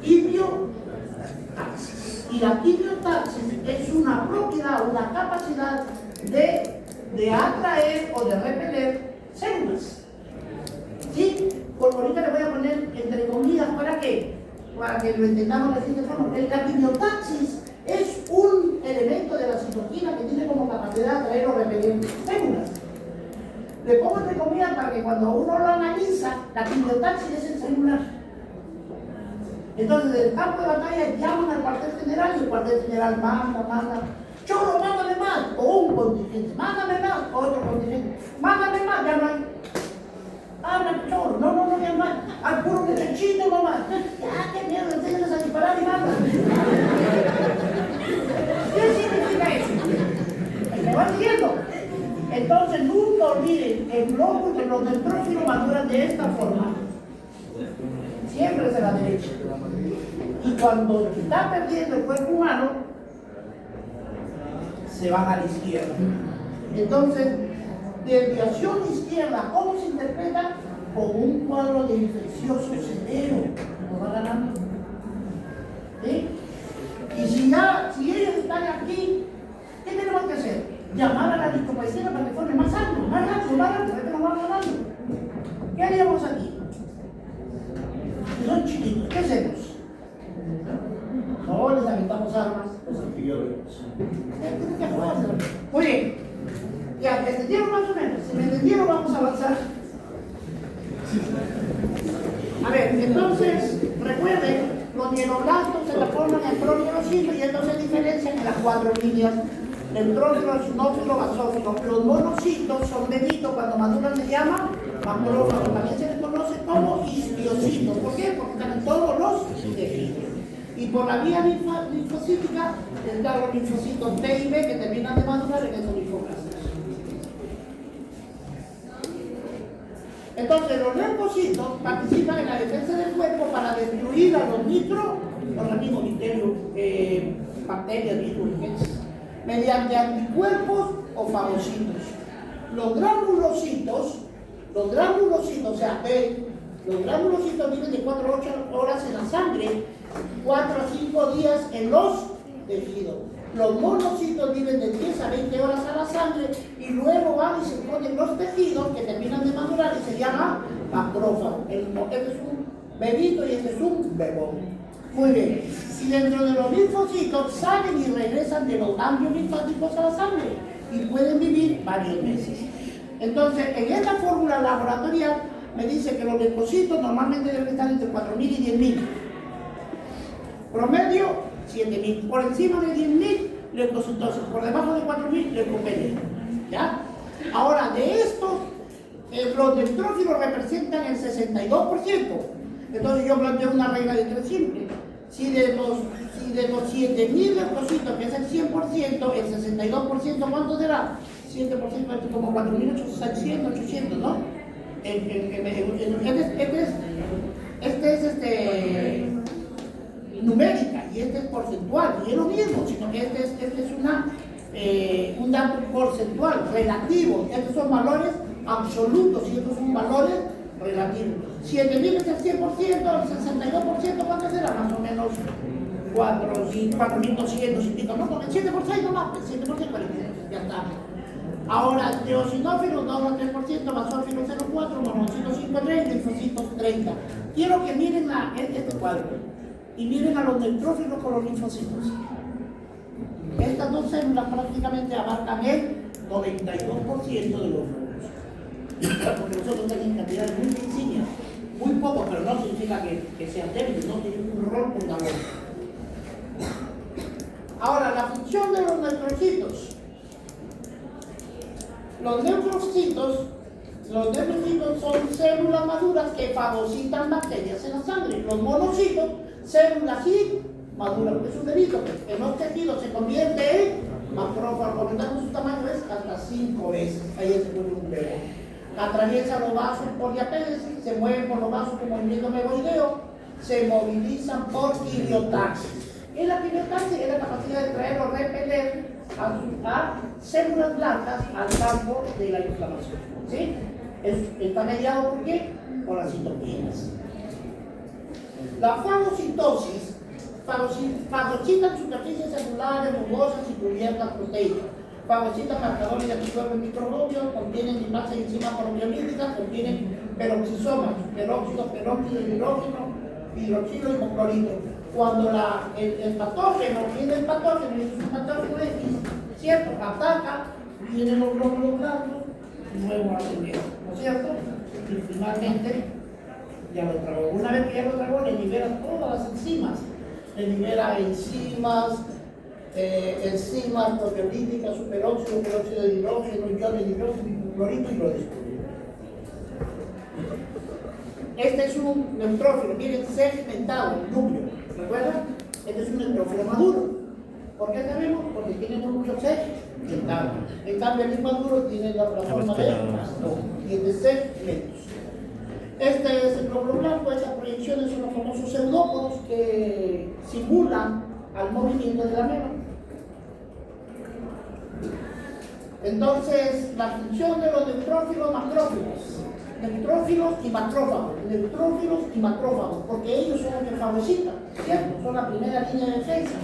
Quimiotaxis. Y la quimiotaxis es una propiedad, una capacidad de atraer o de repeler células. ¿Sí? Por ahorita le voy a poner entre comillas, ¿para qué? Para que lo entendamos de la siguiente forma. La quimiotaxis es un elemento de la citoquina que tiene como capacidad de atraer o repeler células. Le pongo entre comillas para que cuando uno lo analiza, la quimiotaxis es el celular. Entonces, del campo de batalla llaman al cuartel general y el cuartel general manda. Cholo, mándame más, o un contingente, mándame más, otro contingente, mándame más, ya no hay. Habla, cholo, no, ya no hay. Al puro muchachito, mamá. Ya, qué miedo, enséñales a disparar y manda. ¿Qué significa eso? ¿Me van siguiendo? Entonces, nunca olviden, el glóbulo de los neutrófilos maduran de esta forma. Siempre es de la derecha. Y cuando está perdiendo el cuerpo humano, se van a la izquierda. Entonces, desviación izquierda, ¿cómo se interpreta? Con un cuadro de infeccioso severo. ¿No va ganando? ¿Sí? Y si ellos están aquí, ¿qué tenemos que hacer? Llamar a la discapacidad para que forme más alto, que nos van ganando. ¿Qué haríamos aquí? Son chiquitos, ¿qué hacemos? No les aventamos armas, los antibióticos. Muy bien, ya, ¿me entendieron más o menos? Si me entendieron, vamos a avanzar. A ver, entonces, recuerden, los mieloblastos se transforman en promielocitos y entonces se diferencian en las 4 líneas: neutrófilo, sinófilo, basófilo. Los monocitos son bebitos, cuando maduran se llaman macrófagos. También se les conoce como histiocitos. ¿Por qué? Porque están en todos los tejidos. Y por la vía linfocítica están los linfocitos T y B que terminan de madurar en esos linfoblastos. Entonces, los leucocitos participan en la defensa del cuerpo para destruir a los microorganismos, bacterias, virus, mediante anticuerpos o fagocitos. Los granulocitos, o sea, los granulocitos viven de 4 a 8 horas en la sangre, 4 a 5 días en los tejidos. Los monocitos viven de 10 a 20 horas a la sangre y luego van y se ponen los tejidos que terminan de madurar y se llama macrófago. Este es un bebito y este es un bebón. Muy bien. Y dentro de los linfocitos salen y regresan de los ganglios linfáticos a la sangre y pueden vivir varios meses. Entonces, en esta fórmula laboratorial me dice que los leucocitos normalmente deben estar entre 4.000 y 10.000. Promedio, 7.000. Por encima de 10.000, leucocitosis. Por debajo de 4.000, leucopenia. ¿Ya? Ahora, de estos, los neutrófilos representan el 62%. Entonces, yo planteo una regla de 3 simple. Si de los 7.000 leucocitos, que es el 100%, el 62%, ¿cuánto será? 7% es como 4.800, 800, ¿no? Este es numérica y este es porcentual, y es lo mismo, sino que este es un dato porcentual, relativo. Estos son valores absolutos y estos son valores relativos. 7.000 es el 100%, el 62%, ¿cuánto será? Más o menos 4.200 y pico, no, con el 7% nomás, el 7% ya está. Ahora, eosinófilos 2 a 3%, basófilos 0,4%, monocitos 5,3%, linfocitos 30%. Quiero que miren este cuadro y miren a los neutrófilos con los linfocitos. Estas dos células prácticamente abarcan el 92% de los glóbulos. Porque nosotros tenemos cantidades muy sencillas, muy poco, pero no significa que sean débiles, no tienen un rol fundamental. Ahora, la función de los neutrocitos. Los neutrocitos son células maduras que fagocitan bacterias en la sangre. Los monocitos, células inmaduras, porque es un delito, en los tejidos se convierte en macrófago, aumentando su tamaño es hasta 5 veces. Ahí se pone un bebé. atraviesan los vasos por diapéresis, se mueven por los vasos con movimiento megoideo, se movilizan por quimiotaxis. Y la quimiotaxis es la capacidad de traer o repeler a células blancas al campo de la inflamación. ¿Sí? Está mediado por qué? Por las citoquinas. La fagocitosis fagocitan superficies celulares, rugosas y cubiertas proteicas. Fagocitan marcadores de anticuerpos microbios, contienen limasas y enzimas proteolíticas, contienen peroxisomas, peróxido de hidroxilo y hipoclorito. Cuando el patógeno, viene el patógeno, y es un patógeno X, ¿cierto? Ataca, vienen los glóbulos blancos, y luego hace miedo, ¿no es cierto? Y finalmente ya lo tragó. Una vez que ya lo tragó, le libera todas las enzimas. Le libera enzimas, proteolíticas, superóxido, peróxido de hidrógeno, iones de hidrógeno, hipoclorito y lo destruye. Este es un neutrófilo, miren, segmentado, núcleo, ¿recuerdan? Este es un neutrófilo maduro. ¿Por qué sabemos? Porque tiene un núcleo segmentado. En cambio, el inmaduro tiene la forma de mastón, tiene segmentos. Este es el glóbulo blanco, estas proyecciones son los famosos pseudópodos que simulan al movimiento de la ameba. Entonces, la función de los neutrófilos macrófagos, neutrófilos y macrófagos, porque ellos son los que fagocitan, ¿cierto? Son la primera línea de defensa.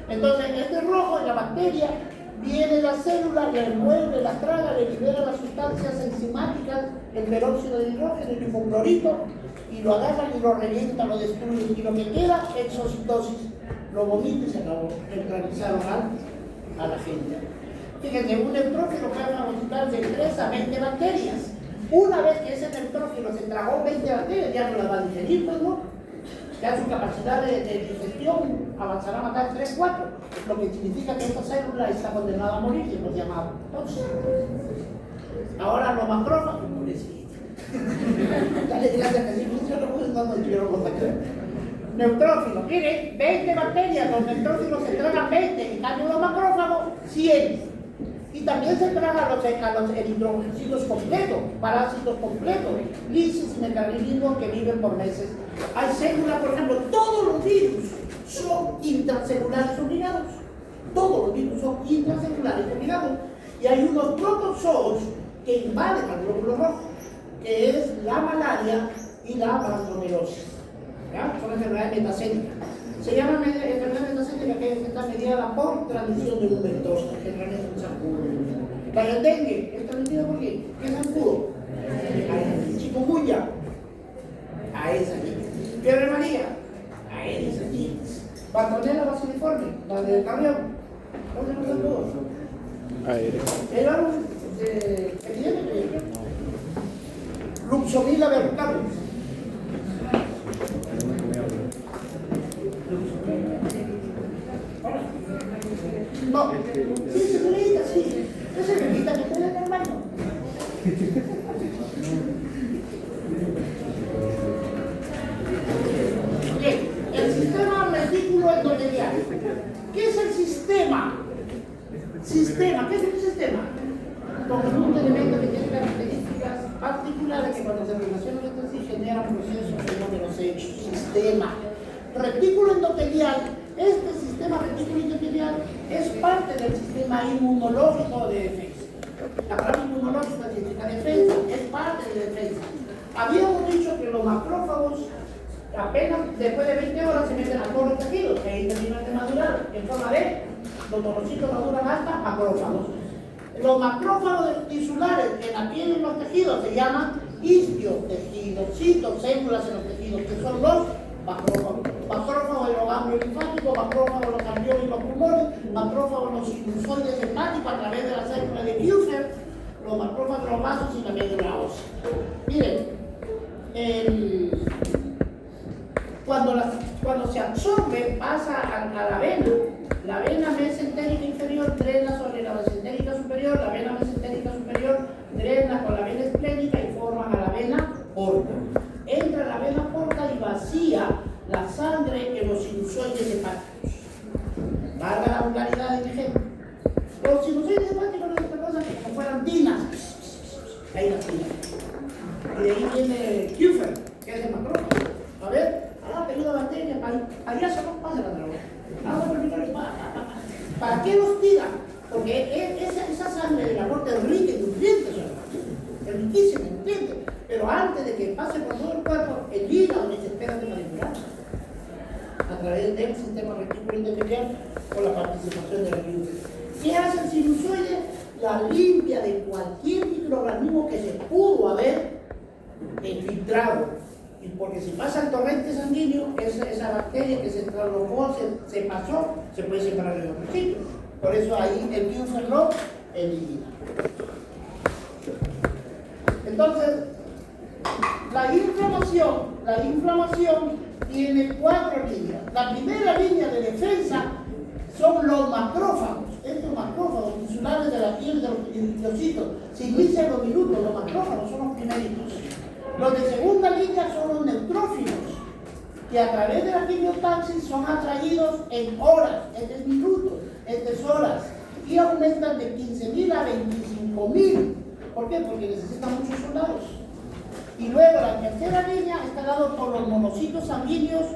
Entonces, este rojo, la bacteria, viene la célula, le envuelve, la traga, le libera las sustancias enzimáticas, el peróxido de hidrógeno, el hipoclorito, y lo agarran y lo revientan, lo destruyen. Y lo que queda, exocitosis, lo vomita y se acabó. Neutralizaron a la gente. Fíjense, un neutrófilo puede fagocitar de 3 a 20 bacterias. Una vez que ese neutrófilo se tragó 20 bacterias, ya no las va a digerir, pues no. Ya su capacidad de digestión avanzará a matar 3, 4, lo que significa que esta célula está condenada a morir, y nos llama tóxico. Ahora los macrófagos, ya le dirás que si funciona, pues no quiero contactar. Neutrófilos, miren, 20 bacterias, los neutrófilos se tragan 20, en cambio los macrófagos 100. Y también se tragan los eritrocitos completos, parásitos completos, lisis y mecanismos que viven por meses. Hay células, por ejemplo, todos los virus son intracelulares obligados. Todos los virus son intracelulares obligados. Y hay unos protozoos que invaden al glóbulo rojo, que es la malaria y la bartonellosis. Son enfermedades metacélicas. Se llama enfermedad metacélica que está mediada por transmisión de un vector, generalmente un zancudo. El dengue es transmitido por qué? ¿Qué zancudo? Chikungunya, a esa aquí. Fiebre amarilla, a esa aquí. Bartonella bacilliforme, la del carrión. ¿Dónde nos zancudos? El árbol epidémico. Luxomila verrucales. No, sí, señorita, sí. ¿Qué señorita que tiene en el baño? Bien, el sistema retículo endotelial. ¿Qué es el sistema? ¿Qué es el sistema? Conjunto de elementos que tienen características particulares que cuando se relacionan entre sí generan procesos de los hechos. Sistema. Retículo endotelial. Este sistema retículo endotelial es parte del sistema inmunológico de defensa. La palabra inmunológica significa defensa, es parte de defensa. Habíamos dicho que los macrófagos apenas después de 20 horas se meten a todos los tejidos, que ahí terminan de madurar en forma de los monocitos maduran hasta macrófagos. Los macrófagos tisulares en la piel y en los tejidos se llaman histiotejidos, citocélulas en los tejidos, que son los macrófagos. Macrófagos de los ganglios linfáticos, macrófagos de los alveolos y los pulmones, macrófagos de los sinusoides hepáticos a través de la célula de Kupffer, los macrófagos de los vasos y la médula ósea. Miren, cuando se absorbe pasa a la vena. La vena mesentérica inferior drena sobre la mesentérica superior, la vena mesentérica superior drena con la vena esplénica y forman a la vena porta. Entra a la vena porta y vacía la sangre en los sinusoides hepáticos. Valga la vulgaridad de mi ejemplo. Los sinusoides hepáticos no es otra cosa que como fueran tinas. Ahí las tinas. de ahí viene Kufer, que es el macrófago. A ver, pequeña bacteria, allá se nos pasa la droga. ¿Para qué los tiran? Porque esa sangre del aborto es rica en nutrientes, es riquísima en nutrientes. Pero antes de que pase por todo el cuerpo, el hígado se espera de manipular a través del sistema retículo endotelial con la participación de la glúteo. ¿Qué hace el sinusoide? La limpia de cualquier microorganismo que se pudo haber infiltrado. Y porque si pasa el torrente sanguíneo, esa bacteria que se trasladó, se pasó, se puede separar de otro sitio. Por eso ahí el Kufer lo elimina. Entonces, la inflamación tiene 4 líneas. La primera línea de defensa son los macrófagos. Estos macrófagos insulares de la piel de los eritrocitos. Se inician los minutos, los macrófagos son los primeritos. Los de segunda línea son los neutrófilos, que a través de la quimiotaxis son atraídos en horas, en minutos, en horas, y aumentan de 15.000 a 25.000. ¿Por qué? Porque necesitan muchos soldados. Y luego la tercera línea está dada por los monocitos sanguíneos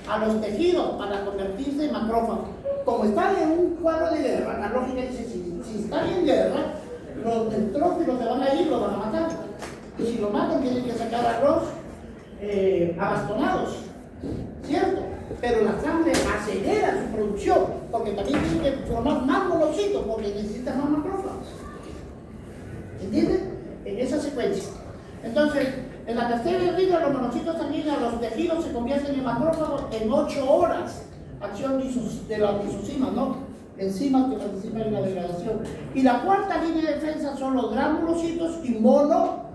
a los tejidos para convertirse en macrófagos. Como están en un cuadro de guerra, la lógica dice, si están en guerra, los neutrófilos se van a ir, los van a matar. Y si lo matan, tienen que sacar a los abastonados, ¿cierto? Pero la sangre acelera su producción, porque también tiene que formar más monocitos, porque necesita más macrófagos. ¿Entienden? En esa secuencia. Entonces, en la tercera línea, los monocitos sanguíneos, los tejidos se convierten en macrófagos en 8 horas. Acción de las lisocimas, ¿no? Enzimas que participan en la degradación. Y la cuarta línea de defensa son los granulocitos y monocitos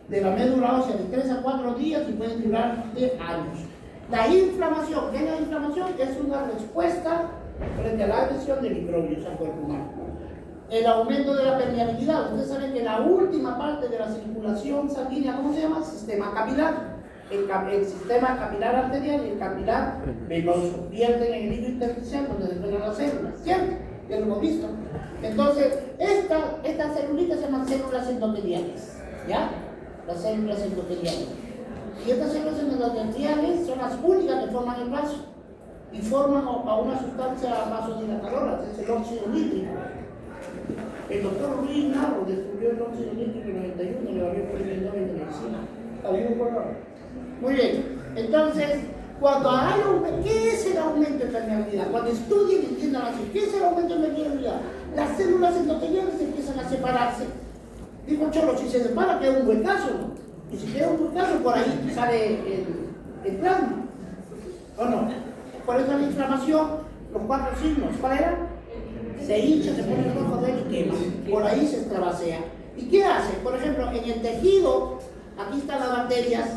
de la médula ósea de 3 a 4 días y pueden durar de años. La inflamación, ¿qué es la inflamación? Es una respuesta frente a la agresión de microbios al cuerpo humano. El aumento de la permeabilidad. Ustedes saben que la última parte de la circulación sanguínea, ¿cómo se llama? Sistema capilar. El sistema capilar arterial y el capilar venoso pierden en el hilo intersticial donde se encuentran las células, ¿cierto? Ya lo hemos visto. Entonces, estas celulitas se llaman células endoteliales, ¿ya? Las células endoteliales. Y estas células endoteliales son las únicas que forman el vaso y forman a una sustancia vasodilatadora, es el óxido nítrico. El doctor Luis Narro descubrió el óxido nítrico en el 91, le valió por el Nobel de Medicina. ¿Está bien por ahora? Muy bien. Entonces, cuando hay ¿qué es el aumento de permeabilidad? Cuando estudien y entiendan así, ¿qué es el aumento de permeabilidad? Las células endoteliales empiezan a separarse. Digo, Cholo, si se separa, queda un huecazo, ¿no? Y si queda un huecazo, por ahí sale el plasma. ¿O no? Por eso la inflamación, los 4 signos, ¿cuál era? Se hincha, se pone rojo de y quema. Por ahí se extravasea. ¿Y qué hace? Por ejemplo, en el tejido, aquí están las bacterias,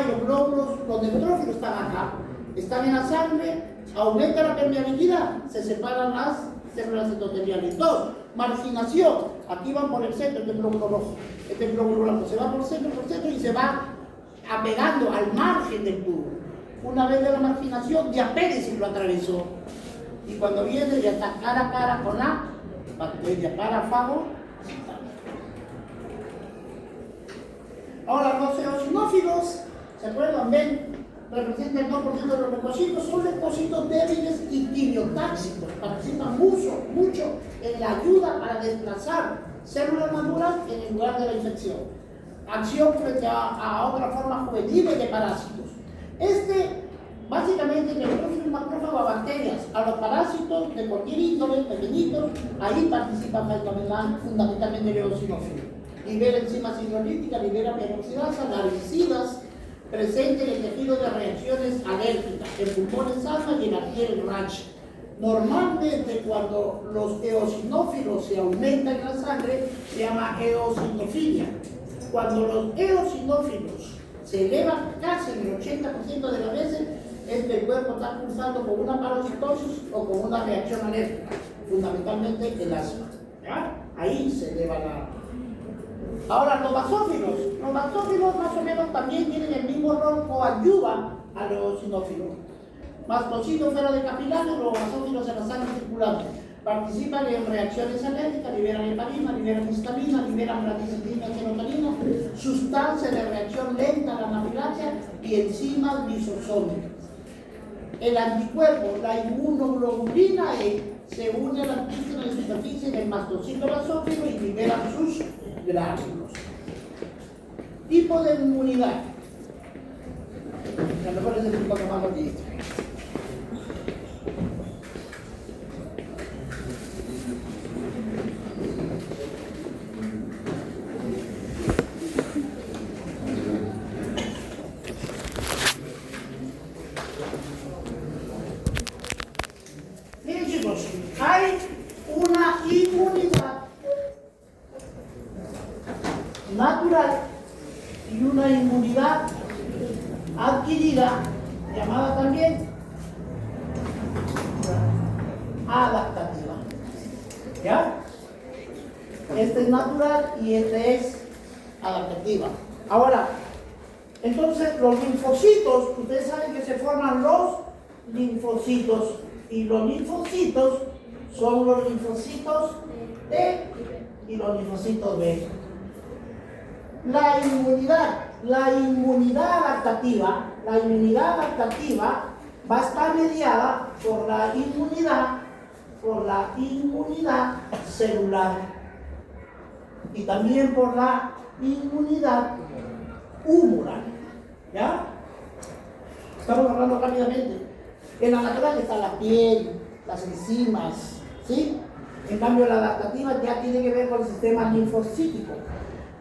los glóbulos, los neutrófilos están acá, están en la sangre, aumenta la permeabilidad, se separan las células endoteliales. 2, marginación, aquí van por el centro, este glóbulo rojo, este glóbulo blanco, se va por centro y se va apegando al margen del tubo. Una vez de la marginación, diapéresis lo atravesó. Y cuando viene ya está cara a cara con la bacteria, parafago. Ahora los eosinófilos, ¿se acuerdan? Ven, representan el 2% de los leucocitos, son leucocitos débiles y quimiotáxicos, participan mucho en la ayuda para desplazar células maduras en el lugar de la infección. Acción frente a otras formas juveniles de parásitos. Básicamente, el neutrófilo y macrófago a bacterias, a los parásitos de cualquier índole, pequeñitos, ahí participa fundamentalmente el eosinófilo. Libera enzimas hidrolíticas, libera peroxidasa, larvicidas, presente en el tejido de reacciones alérgicas, el pulmón en asma y en la piel rash. Normalmente, cuando los eosinófilos se aumentan en la sangre, se llama eosinofilia. Cuando los eosinófilos se elevan casi el 80% de las veces, es que el cuerpo está cursando con una parasitosis o con una reacción alérgica, fundamentalmente el asma. ¿Ya? Ahí se eleva la... Ahora, los basófilos más o menos también tienen el mismo rol, coadyuvan a los eosinófilos. Mastocitos fuera de capilares, los basófilos en la sangre circulante. participan en reacciones alérgicas, liberan heparina, liberan histamina, liberan bradicetina, serotonina, sustancias de reacción lenta a la anafilaxia y enzimas lisosómicas. El anticuerpo, la inmunoglobulina E, se une al antígeno de superficie del mastocito basófilo y liberan sus gránulos. Tipo de inmunidad. A lo mejor es el tipo que más lo dice. Miren chicos, hay una inmunidad natural y una inmunidad adquirida, llamada también adaptativa. ¿Ya? Este es natural y este es adaptativa. Ahora, entonces los linfocitos, ustedes saben que se forman los linfocitos y los linfocitos son los linfocitos T y los linfocitos B. La inmunidad adaptativa va a estar mediada por la inmunidad celular y también por la inmunidad humoral. ¿Ya? Estamos hablando rápidamente. En la natural está la piel, las enzimas, ¿sí? En cambio, la adaptativa ya tiene que ver con el sistema linfocítico.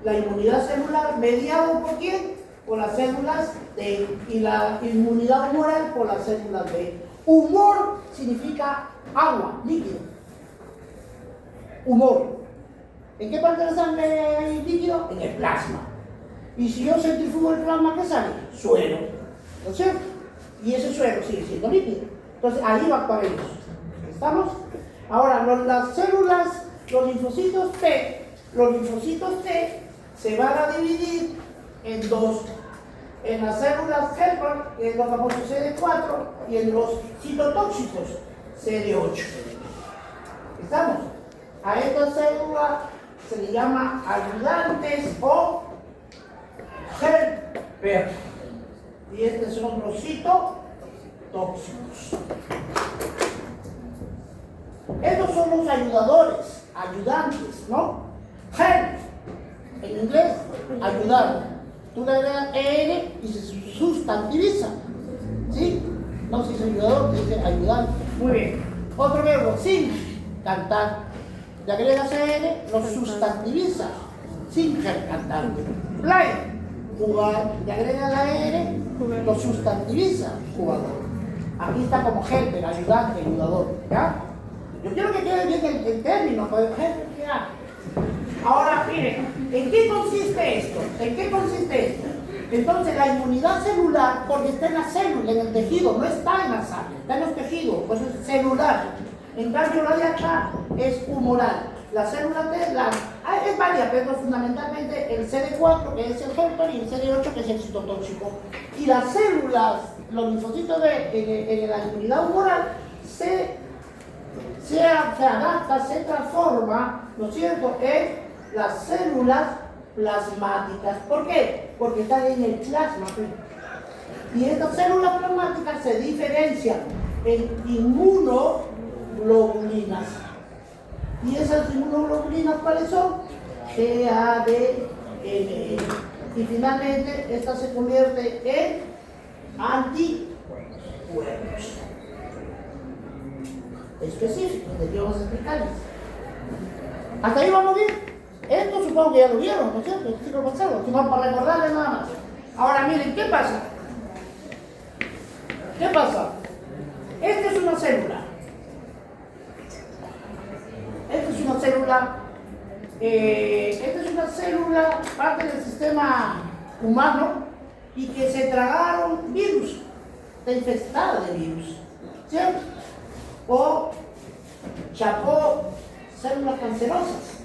La inmunidad celular, mediado por quién? Por las células T, y la inmunidad humoral por las células B. Humor significa agua, líquido. Humor. ¿En qué parte de la sangre hay líquido? En el plasma. Y si yo centrifugo el plasma, ¿qué sale? Suero. ¿No es cierto? Y ese suero sigue siendo líquido. Entonces ahí va a actuar ellos. ¿Estamos? Ahora, las células, los linfocitos T se van a dividir en dos. En las células Helper, que es lo famoso CD4, y en los citotóxicos, CD8. ¿Estamos? A estas células se les llama ayudantes o Helper. Y estos son los citotóxicos. Estos son los ayudantes, ¿no? Help, en inglés, ayudar. Tú le agregas ER y se sustantiviza, ¿sí? No se dice ayudador, se dice ayudante. Muy bien. Otro verbo, sing, cantar. Le agregas ER, lo sustantiviza. Singer, cantante. Play, jugar. Le agregas la ER, lo sustantiviza, jugador. Aquí está como helper, ayudante, ayudador. ¿Ya? Yo quiero que quede bien el término, pues, ¿ya? Ahora, miren, ¿en qué consiste esto? Entonces, la inmunidad celular, porque está en la célula, en el tejido, no está en la sangre, está en los tejidos, pues es celular. En cambio, la de acá es humoral. La célula T es varias, pero fundamentalmente el CD4, que es el helper, y el CD8, que es el citotóxico. Y las células, los linfocitos en la inmunidad humoral, se adapta, se transforma, ¿no es cierto?, en las células plasmáticas. ¿Por qué? Porque están en el plasma. Y estas células plasmáticas se diferencian en inmunoglobulinas. ¿Y esas inmunoglobulinas cuáles son? GADMR. Y finalmente, esta se convierte en anticuerpos específicos, de que vamos a explicarles. ¿Hasta ahí vamos bien? Esto supongo que ya lo vieron, ¿no es cierto? Sí lo pasaron, sino para recordarles nada más. Ahora miren, ¿qué pasa? Esta es una célula. Esta es una célula, parte del sistema humano, y que se tragaron virus, está infestada de virus, ¿cierto? O chapó células cancerosas.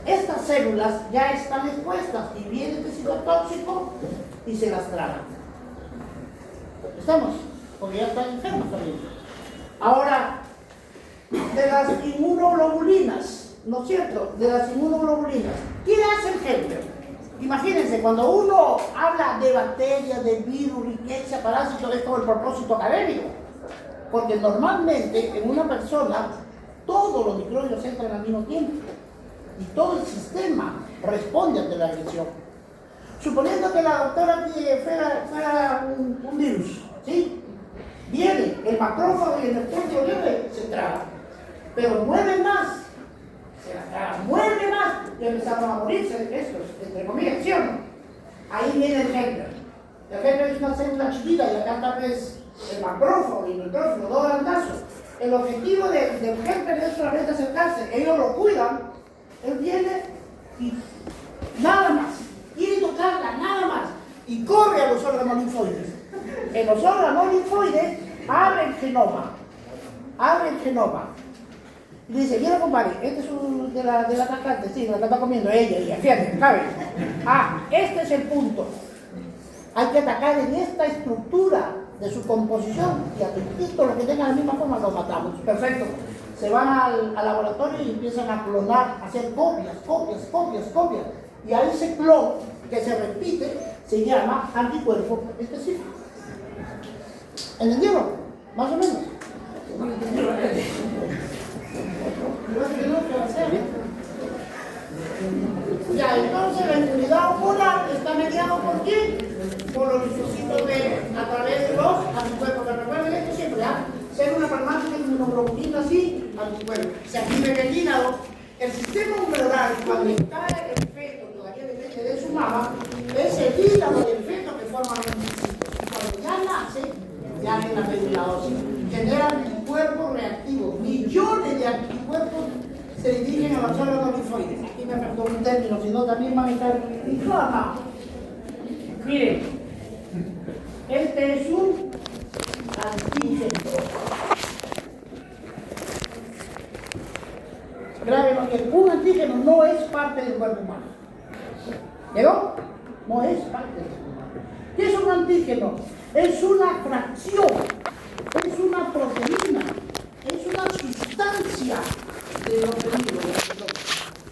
Estas células ya están expuestas y viene este citotóxico y se las tragan. ¿Estamos? Porque ya están enfermas también. Ahora, de las inmunoglobulinas, ¿no es cierto? De las inmunoglobulinas. ¿Qué hace el germen? Imagínense, cuando uno habla de bacterias, de virus, riqueza, parásitos, es todo el propósito académico. Porque normalmente en una persona todos los microbios entran al mismo tiempo y todo el sistema responde ante la agresión. Suponiendo que la doctora fuera un virus, ¿sí? Viene el macrófago y el necrófago se traga, pero mueve más, se la traga, mueve más y empezaron a morirse estos, entre comillas, ¿sí o no? Ahí viene el germen. El germen es una célula chiquita y acá tal vez el macrófago y el necrófago, dos grandazos. El objetivo del germen es solamente acercarse, ellos lo cuidan, él viene y nada más, quiere tocarla, nada más, y corre a los órganos linfoides. En los órganos linfoides abre el genoma, y dice, mira compadre, este es un de la atacante, sí, la está comiendo ella, fíjate, ¿sabes? Este es el punto. Hay que atacar en esta estructura de su composición y a todos los que tengan la misma forma los matamos. Perfecto. Se van al laboratorio y empiezan a clonar, a hacer copias. Y a ese clon que se repite se llama anticuerpo específico. ¿Entendieron? Más o menos. Ya, entonces la inmunidad ocular está mediada por quién? Por los linfocitos B, a través de los anticuerpos. Que recuerden esto siempre, ser una farmacia de inmunoglobulina así, anticuerpos. Se activa en el hígado. El sistema humoral, cuando cae el feto todavía depende de su mamá, es el hígado del feto que forma los linfocitos. Cuando ya nace, ya en la médula ósea, genera anticuerpos reactivos. Millones de anticuerpos se dirigen a los órganos linfoides. Aquí me faltó un término, si no también van a estar inflamados. Miren, este es un antígeno. Grábenlo bien, un antígeno no es parte del cuerpo humano. ¿Llegó? No es parte del cuerpo humano. ¿Qué es un antígeno? Es una fracción, es una proteína, es una sustancia de los peligros.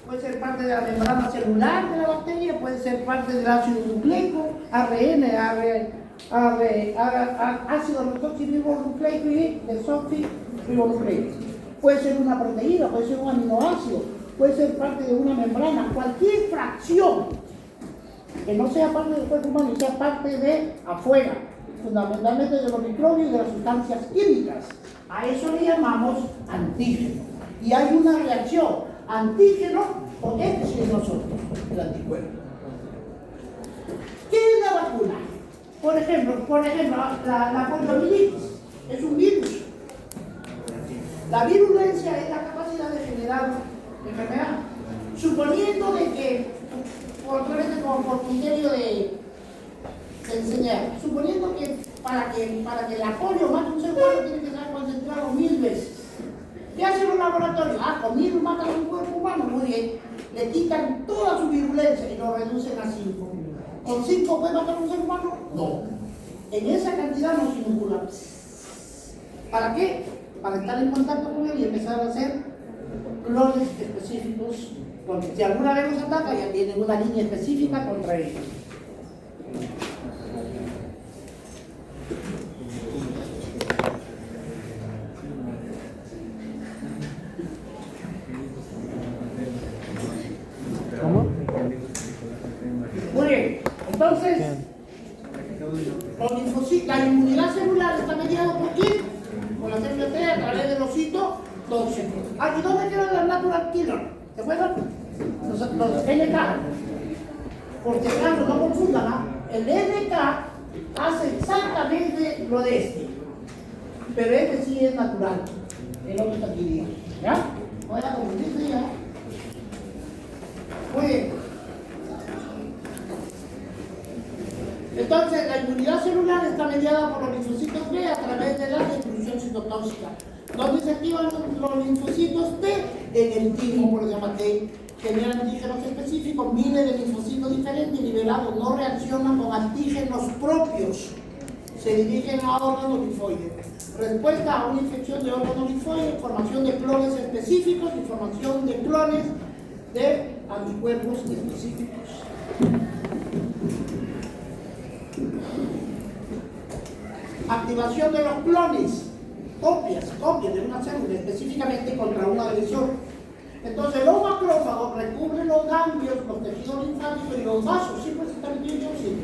Puede ser parte de la membrana celular de la bacteria, puede ser parte del ácido nucleico, ARN, ácido desoxirribonucleico y desoxirribonucleico. Puede ser una proteína, puede ser un aminoácido, puede ser parte de una membrana, cualquier fracción que no sea parte del cuerpo humano y sea parte de afuera, fundamentalmente de los microbios y de las sustancias químicas. A eso le llamamos antígeno. Y hay una reacción antígeno o este sí es nosotros, el anticuerpo. ¿Qué es la vacuna? Por ejemplo, la poliomielitis es un virus. La virulencia es la capacidad de generar enfermedad. Suponiendo de que, por criterio de enseñar, suponiendo que para que la polio mate a un ser humano tiene que estar concentrado 1000 veces. ¿Qué hacen los laboratorios? Con 1000 matan a un cuerpo humano, muy bien. Le quitan toda su virulencia y lo reducen a 5. ¿Con 5 puede matar a un ser humano? No. En esa cantidad no se inocula. ¿Para qué? Para estar en contacto con él y empezar a hacer clones específicos, porque si alguna vez los ataca ya tienen una línea específica contra ellos. Muy bien, entonces la inmunidad celular está mediada por quién? Por la célula T a través de los citotóxicos. ¿Y dónde quedan las natural killer? ¿Se acuerdan? Los NK. Porque claro, no confundan, el NK hace exactamente lo de este, pero este sí es natural, el otro está aquí, ¿ya? Voy a confundirse ya. Muy bien. Entonces, la inmunidad celular está mediada por los linfocitos B a través de la destrucción citotóxica. ¿Dónde se activan los linfocitos T? En el timo, por ejemplo, T. Generan antígenos específicos, miles de linfocitos diferentes liberados no reaccionan con antígenos propios. se dirigen a órganos linfoides. Respuesta a una infección de órganos linfoides, formación de clones específicos y formación de clones de anticuerpos específicos. Activación de los clones, copias de una célula específicamente contra un agresor. Entonces los macrófagos recubren los ganglios, los tejidos linfáticos y los vasos, sí, pues están bien, sí.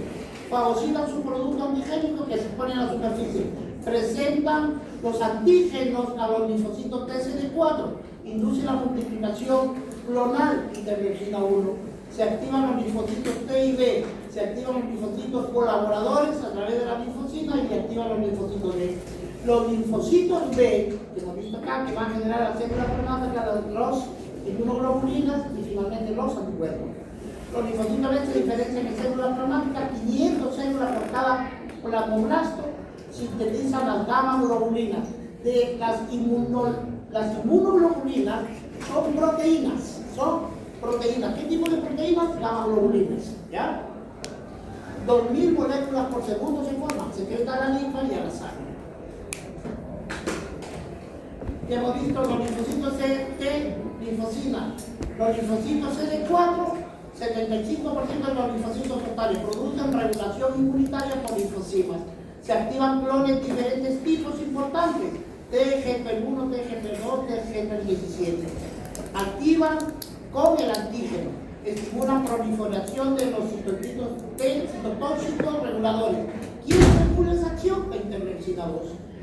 Fagocitan su producto antigénico que se pone en la superficie. Presentan los antígenos a los linfocitos TCD4, induce la multiplicación clonal interleucina 1. Se activan los linfocitos T y B, se activan los linfocitos colaboradores a través de la linfocina y se activan los linfocitos D. Los linfocitos B, que hemos visto acá, que van a generar las células plasmáticas, los inmunoglobulinas y finalmente los anticuerpos. Los linfocitos B se diferencian en células plasmáticas, 500 células por cada plasmoblasto, sintetizan las gamma globulinas. Las inmunoglobulinas son proteínas. ¿Qué tipo de proteínas? Gamma globulinas. ¿Ya? 2000 moléculas por segundo se forman, secreta a la linfa y a la sangre. Ya hemos visto los linfocitos T, linfocina. Los linfocitos CD4, 75% de los linfocitos totales producen regulación inmunitaria por linfocimas. Se activan clones de diferentes tipos importantes, TGP1, TGP2, TGP17. Activan con el antígeno, estimulan proliferación de los citocitos T, citotóxicos reguladores. ¿Quién regula esa acción? La interleucina 2.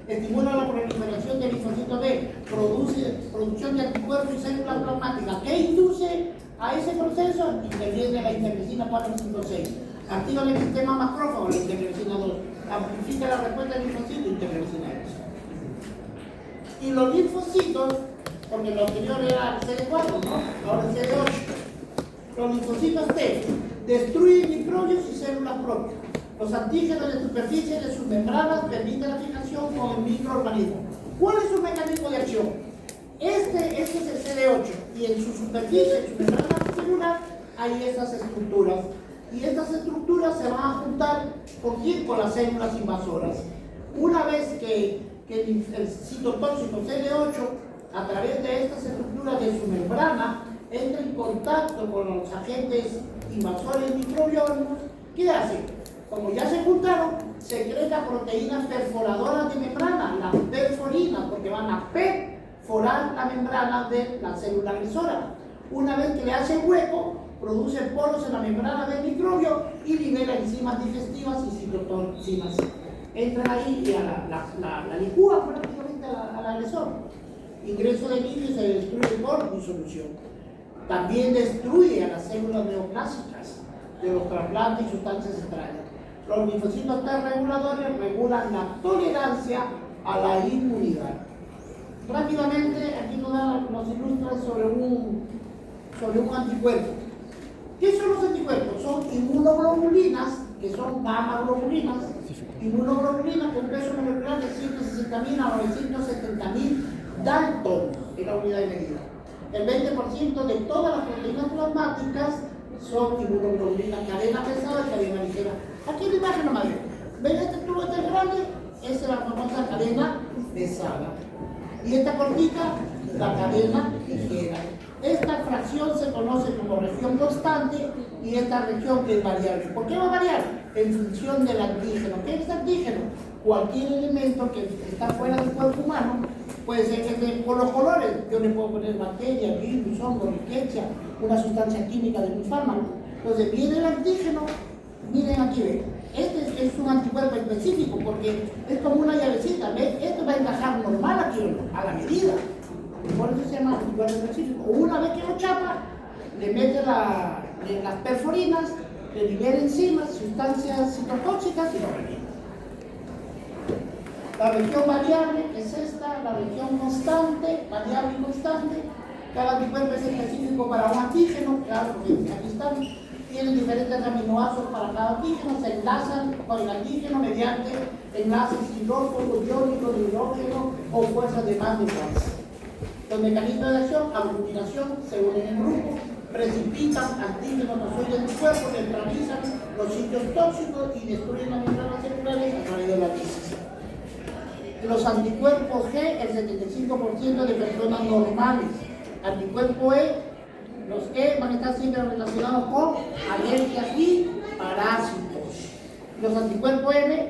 Estimula la proliferación del linfocito B, producción de anticuerpos y células plasmáticas. ¿Qué induce a ese proceso? Interviene la interleucina 4, 5, 6. Activa el sistema macrófago, la interleucina 2. Amplifica la respuesta del linfocito, interleucina 2. Y los linfocitos, porque lo anterior era el CD4, ¿no? Ahora el CD8. Los linfocitos T destruyen microbios y células propias. Los antígenos de superficie de sus membranas permiten la fijación con el microorganismo. ¿Cuál es su mecanismo de acción? Este es el CD8 y en su superficie, en su membrana celular, hay esas estructuras. Y estas estructuras se van a juntar con las células invasoras. Una vez que el citotóxico CD8, a través de estas estructuras de su membrana, entra en contacto con los agentes invasores microbianos, ¿qué hace? Como ya se juntaron, secreta proteínas perforadoras de membrana, las perforinas, porque van a perforar la membrana de la célula agresora. Una vez que le hace hueco, produce poros en la membrana del microbio y libera enzimas digestivas y citotoxinas. Entran ahí y la licúan prácticamente al agresor. Ingreso de niño y se destruye por disolución. También destruye a las células neoplásicas de los trasplantes y sustancias extrañas. Los linfocitos T reguladores regulan la tolerancia a la inmunidad. Rápidamente, aquí nos ilustra sobre un anticuerpo. ¿Qué son los anticuerpos? Son inmunoglobulinas, que son gamma globulinas, inmunoglobulinas con peso molecular de 160.000 a 970.000 Dalton, en la unidad de medida. El 20% de todas las proteínas plasmáticas son inmunoglobulinas, cadena pesada y cadena ligera. Aquí en la imagen nomás ven este tubo este grande, esa es la famosa cadena pesada. Y esta cortita, la cadena ligera. Esta fracción se conoce como región constante y esta región que es variable. ¿Por qué va a variar? En función del antígeno. ¿Qué es antígeno? Cualquier elemento que está fuera del cuerpo humano, puede ser que esté por los colores. Yo le puedo poner bacteria, virus, hongo, riqueza, una sustancia química de mi fármaco. Entonces viene el antígeno, miren aquí, ven. Este es un anticuerpo específico porque es como una llavecita, ¿ven? Esto va a encajar normal aquí, a la medida. Por eso se llama anticuerpo específico. Una vez que lo chapa, le mete las perforinas, le libera enzimas, sustancias citotóxicas y lo revienta. La región variable es esta, la región constante, variable y constante. Cada anticuerpo es específico para un antígeno, claro, porque aquí están. Tienen diferentes aminoácidos para cada antígeno, se enlazan con el antígeno mediante enlaces hidrófobo, iónico, de hidrógeno o fuerzas de Van der Waals. Los mecanismos de acción, aglutinación, se unen en grupo, precipitan antígenos de anticuerpos, neutralizan los sitios tóxicos y destruyen las membranas celulares a través de la lisis. Los anticuerpos G, el 75% de personas normales. Anticuerpo E, los E van a estar siempre relacionados con alergias y parásitos. Los anticuerpos M,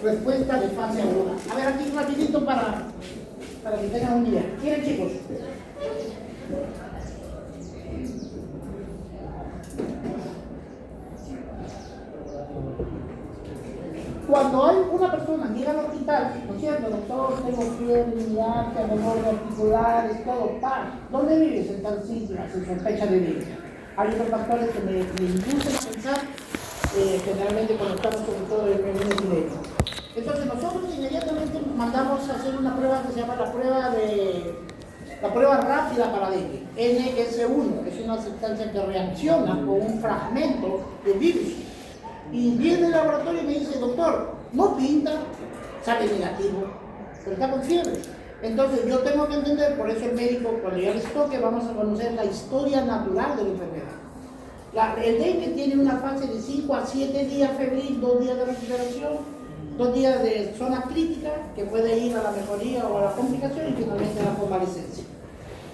respuesta de fase aguda. A ver, aquí rapidito para que tengan una idea. Miren, chicos. Cuando hay una persona que llega al hospital, ¿no es cierto? Doctor, tengo fiebre, mialgia, dolor de articulares, todo, ¿dónde vives? En tal sitio, se sospecha de dengue. Hay otros factores que me inducen a pensar, generalmente cuando estamos sobre todo en un epidemia. Entonces nosotros inmediatamente mandamos a hacer una prueba que se llama la prueba rápida para dengue, NS1, que es una sustancia que reacciona con un fragmento de virus. Y viene el laboratorio y me dice, doctor, no pinta, sale negativo, pero está con fiebre. Entonces yo tengo que entender, por eso el médico, cuando ya les toque, vamos a conocer la historia natural de la enfermedad. El dengue tiene una fase de 5 a 7 días febril, 2 días de recuperación, 2 días de zona crítica, que puede ir a la mejoría o a la complicación y finalmente a la convalescencia.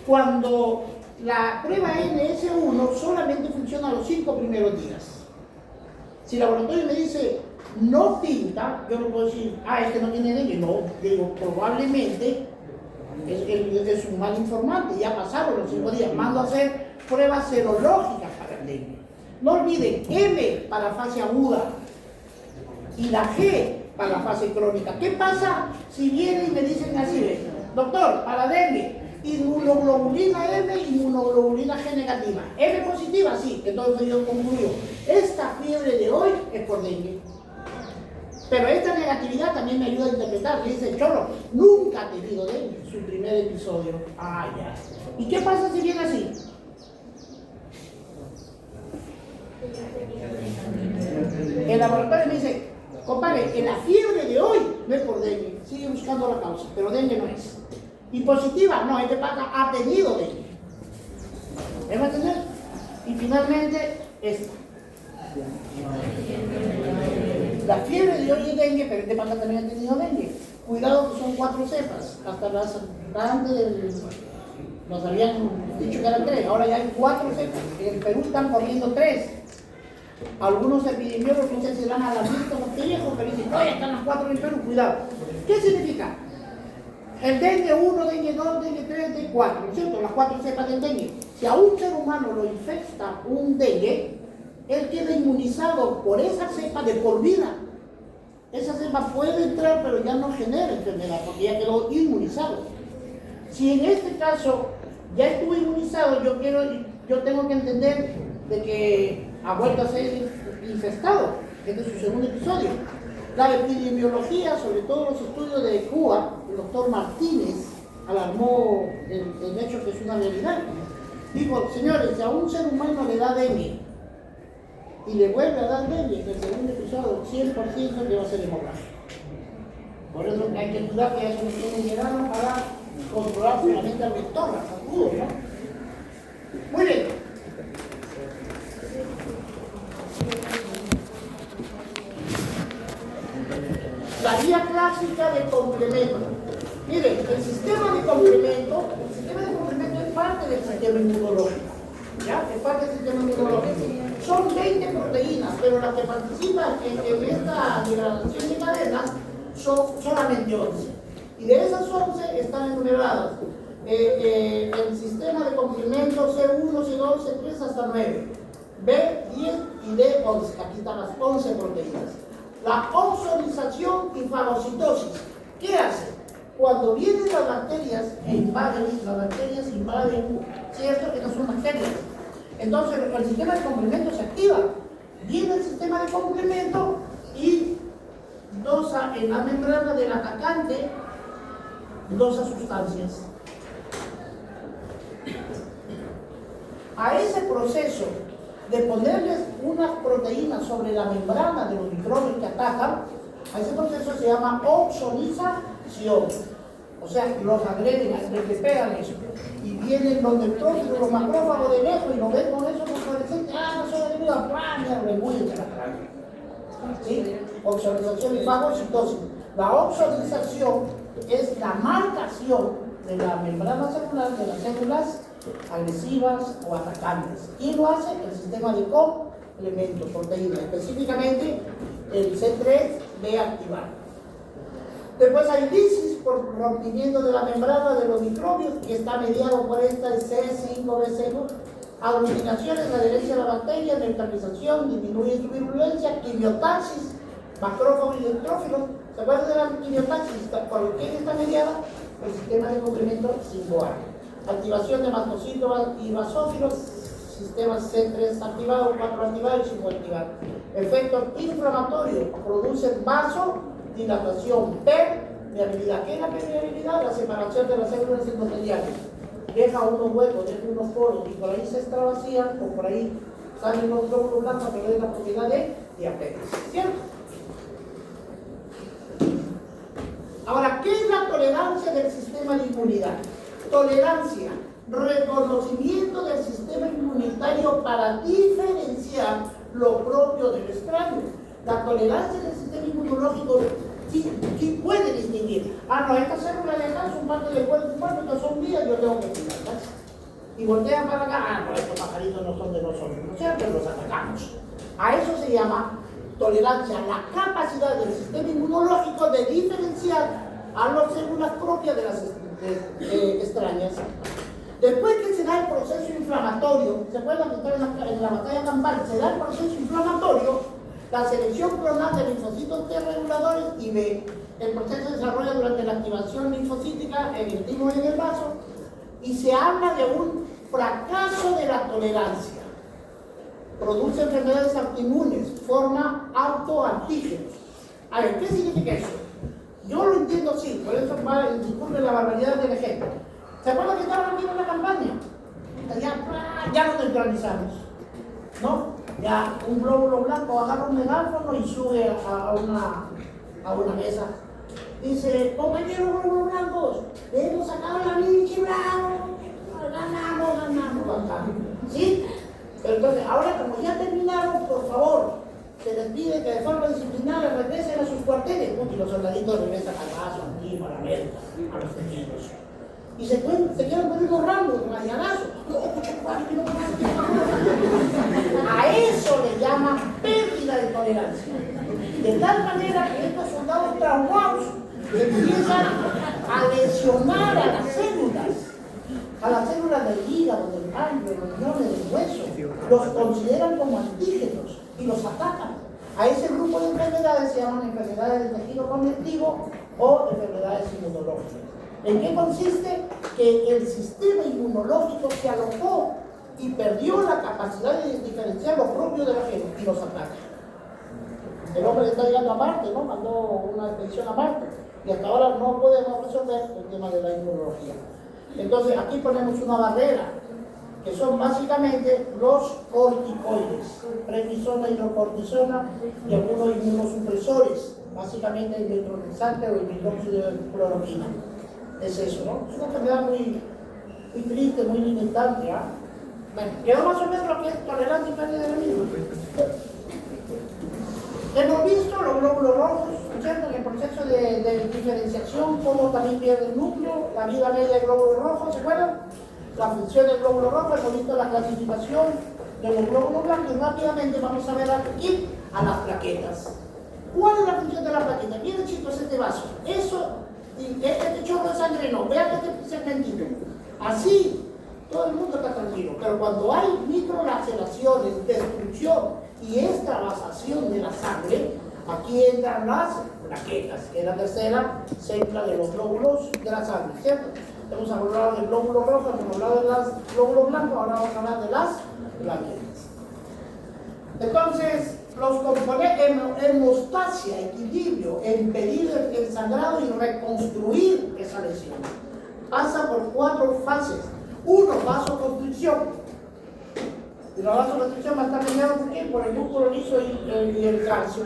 Cuando la prueba NS1 solamente funciona los 5 primeros días. Si el laboratorio me dice, no pinta, yo no puedo decir, este no tiene dengue. No, digo, probablemente es un mal informante, ya pasaron los 5 días. Mando a hacer pruebas serológicas para el dengue. No olviden, M para fase aguda y la G para la fase crónica. ¿Qué pasa si vienen y me dicen así, doctor, para dengue, inmunoglobulina M, inmunoglobulina G negativa? M positiva, sí, entonces yo concluyo, esta fiebre de hoy es por dengue. Pero esta negatividad también me ayuda a interpretar. Le dice, Cholo, nunca ha tenido dengue, su primer episodio. Ya. ¿Y qué pasa si viene así? El laboratorio me dice, compadre, en la fiebre de hoy no es por dengue, sigue buscando la causa, pero dengue no es. Y positiva, no, este pata ha tenido dengue. ¿Me va a entender? Y finalmente, esta. La fiebre de hoy es dengue, pero este pata también ha tenido dengue. Cuidado que son 4 cepas. Hasta antes nos habían dicho que eran 3, ahora ya hay 4 cepas. En Perú están corriendo 3. Algunos epidemiólogos no sé si dan a la vista los viejos, pero dicen, oye, están las 4 en Perú, cuidado. ¿Qué significa? El dengue 1, dengue 2, dengue 3, dengue 4, ¿no es cierto? Las 4 cepas del dengue. Si a un ser humano lo infecta un dengue, él queda inmunizado por esa cepa de por vida. Esa cepa puede entrar, pero ya no genera enfermedad, porque ya quedó inmunizado. Si en este caso ya estuvo inmunizado, yo tengo que entender de que ha vuelto a ser infectado. Este es su segundo episodio. La epidemiología, sobre todo los estudios de Cuba, el doctor Martínez alarmó el hecho que es una realidad. Dijo, señores, si a un ser humano le da dengue y le vuelve a dar dengue en el segundo episodio, 100% que va a ser hemorragia. Por eso hay que cuidar que eso no tiene llegado para controlar solamente al vector, al sacudo, ¿no? Muy bien. La guía clásica de complemento. Miren, el sistema de complemento es parte del sistema inmunológico. ¿Ya? Es parte del sistema inmunológico. Son 20 proteínas, pero las que participan en esta degradación de cadena son solamente 11. Y de esas 11 están enumeradas. El sistema de complemento C1, C2, C3 hasta 9. B10 y D11. Aquí están las 11 proteínas. La ozonización y fagocitosis. ¿Qué hace? Cuando vienen las bacterias invaden, ¿cierto? Estas son bacterias. Entonces el sistema de complemento se activa. Viene el sistema de complemento y dosa en la membrana del atacante, dosa sustancias. A ese proceso de ponerles unas proteínas sobre la membrana de los microbios que atacan, a ese proceso se llama ozonización. O sea, los agreden, les pegan eso. Y vienen los neutrófilos, los macrófagos de lejos, y lo ven con eso fluorescentes. Ah, no son enemigos, ¡pam! Le huyen de la cara. ¿Sí? Oxidalización y fagocitosis. La oxidalización es la marcación de la membrana celular de las células agresivas o atacantes. ¿Quién lo hace? El sistema de complementos, proteínas, específicamente el C3B activado. Después hay lisis por rompimiento de la membrana de los microbios, que está mediado por esta C5B0. Aglutinaciones, la adherencia de la bacteria, neutralización, disminuye su virulencia, quimiotaxis, macrófagos y neutrófilos. ¿Se acuerdan de la quimiotaxis? ¿Por quién está mediada? El sistema de complemento 5A. Activación de mastocitos y basófilos, sistemas C3 activado, 4 activado y 5 activado. Efectos inflamatorios, producen vasodilatación, permeabilidad. ¿Qué es la permeabilidad? La separación de las células endoteliales. Deja unos huecos, deja unos poros y por ahí se extravasían o por ahí salen los glóbulos blancos que le den la propiedad de diabetes. ¿Cierto? Ahora, ¿qué es la tolerancia del sistema de inmunidad? Tolerancia, reconocimiento del sistema inmunitario para diferenciar lo propio del extraño. La tolerancia del sistema inmunológico sí puede distinguir. Ah, no, esta célula de acá son parte del cuerpo humano, no son mías, yo tengo que cuidarlas. Y voltean para acá, ah, no, estos pajaritos no son de nosotros, ¿no es cierto? Los atacamos. A eso se llama tolerancia, la capacidad del sistema inmunológico de diferenciar a las células propias de las extrañas. Después que se da el proceso inflamatorio, ¿se acuerdan que está en la batalla campal? Se da el proceso inflamatorio, la selección clonal de linfocitos T reguladores y B. El proceso se desarrolla durante la activación linfocítica en el timo y en el vaso, y se habla de un fracaso de la tolerancia. Produce enfermedades autoinmunes, forma autoantígenos. A ver, ¿qué significa eso? Yo lo entiendo así, por eso disculpen la barbaridad del ejemplo. ¿Se acuerdan que estaban aquí en la campaña? Ya lo neutralizamos, ¿no? Ya un glóbulo blanco agarra un megáfono y sube a una mesa. Dice, compañeros glóbulos blancos, hemos sacado la Michi Bravo, ganamos. ¿Sí? Pero entonces, ahora como ya terminaron, por favor, se les pide que de forma disciplinaria regresen a sus cuarteles. Y los soldaditos regresan al vaso, aquí, a la América, a los tejidos. Y se quieren poner los ramos, un mañanazo. A eso le llama pérdida de tolerancia. De tal manera que estos soldados traumados empiezan a lesionar a las células del hígado, del páncreas, de los riñones, del hueso. Los consideran como antígenos y los atacan. A ese grupo de enfermedades se llaman enfermedades del tejido conectivo o enfermedades inmunológicas. ¿En qué consiste? Que el sistema inmunológico se alojó y perdió la capacidad de diferenciar lo propio de la gente y los ataca. El hombre está llegando a Marte, ¿no? Mandó una expedición a Marte y hasta ahora no podemos resolver el tema de la inmunología. Entonces aquí ponemos una barrera, que son básicamente los corticoides, prednisona, hidrocortisona y algunos inmunosupresores, básicamente el metronidazol o el hidróxido de cloroquina. Es eso, ¿no? Es una enfermedad muy triste, muy limitante, ¿ah? Bueno, quedó más o menos lo que es tolerancia y pérdida de mismo. Hemos visto los glóbulos rojos, ¿cierto? En el proceso de diferenciación, cómo también pierde el núcleo, la vida media del glóbulo rojo, ¿se acuerdan? La función del glóbulo rojo, hemos visto la clasificación de los glóbulos blancos. Rápidamente vamos a ver aquí a las plaquetas. ¿Cuál es la función de la plaqueta? Miren, chicos, este vaso. Este chorro de sangre no. Vean este segmentito. Así, todo el mundo está tranquilo. Pero cuando hay microlaceraciones, destrucción y extravasación de la sangre, aquí entran las plaquetas, que es la tercera célula de los glóbulos de la sangre, ¿cierto? Hemos hablado del glóbulo rojo, hemos hablado de los glóbulos blancos, ahora vamos a hablar de las plaquetas. Entonces, los componentes hemostasia, equilibrio, impedir el sangrado y reconstruir esa lesión. Pasa por 4 fases. 1, vasoconstricción. Y la vasoconstricción va a estar mediada por el músculo liso y el calcio.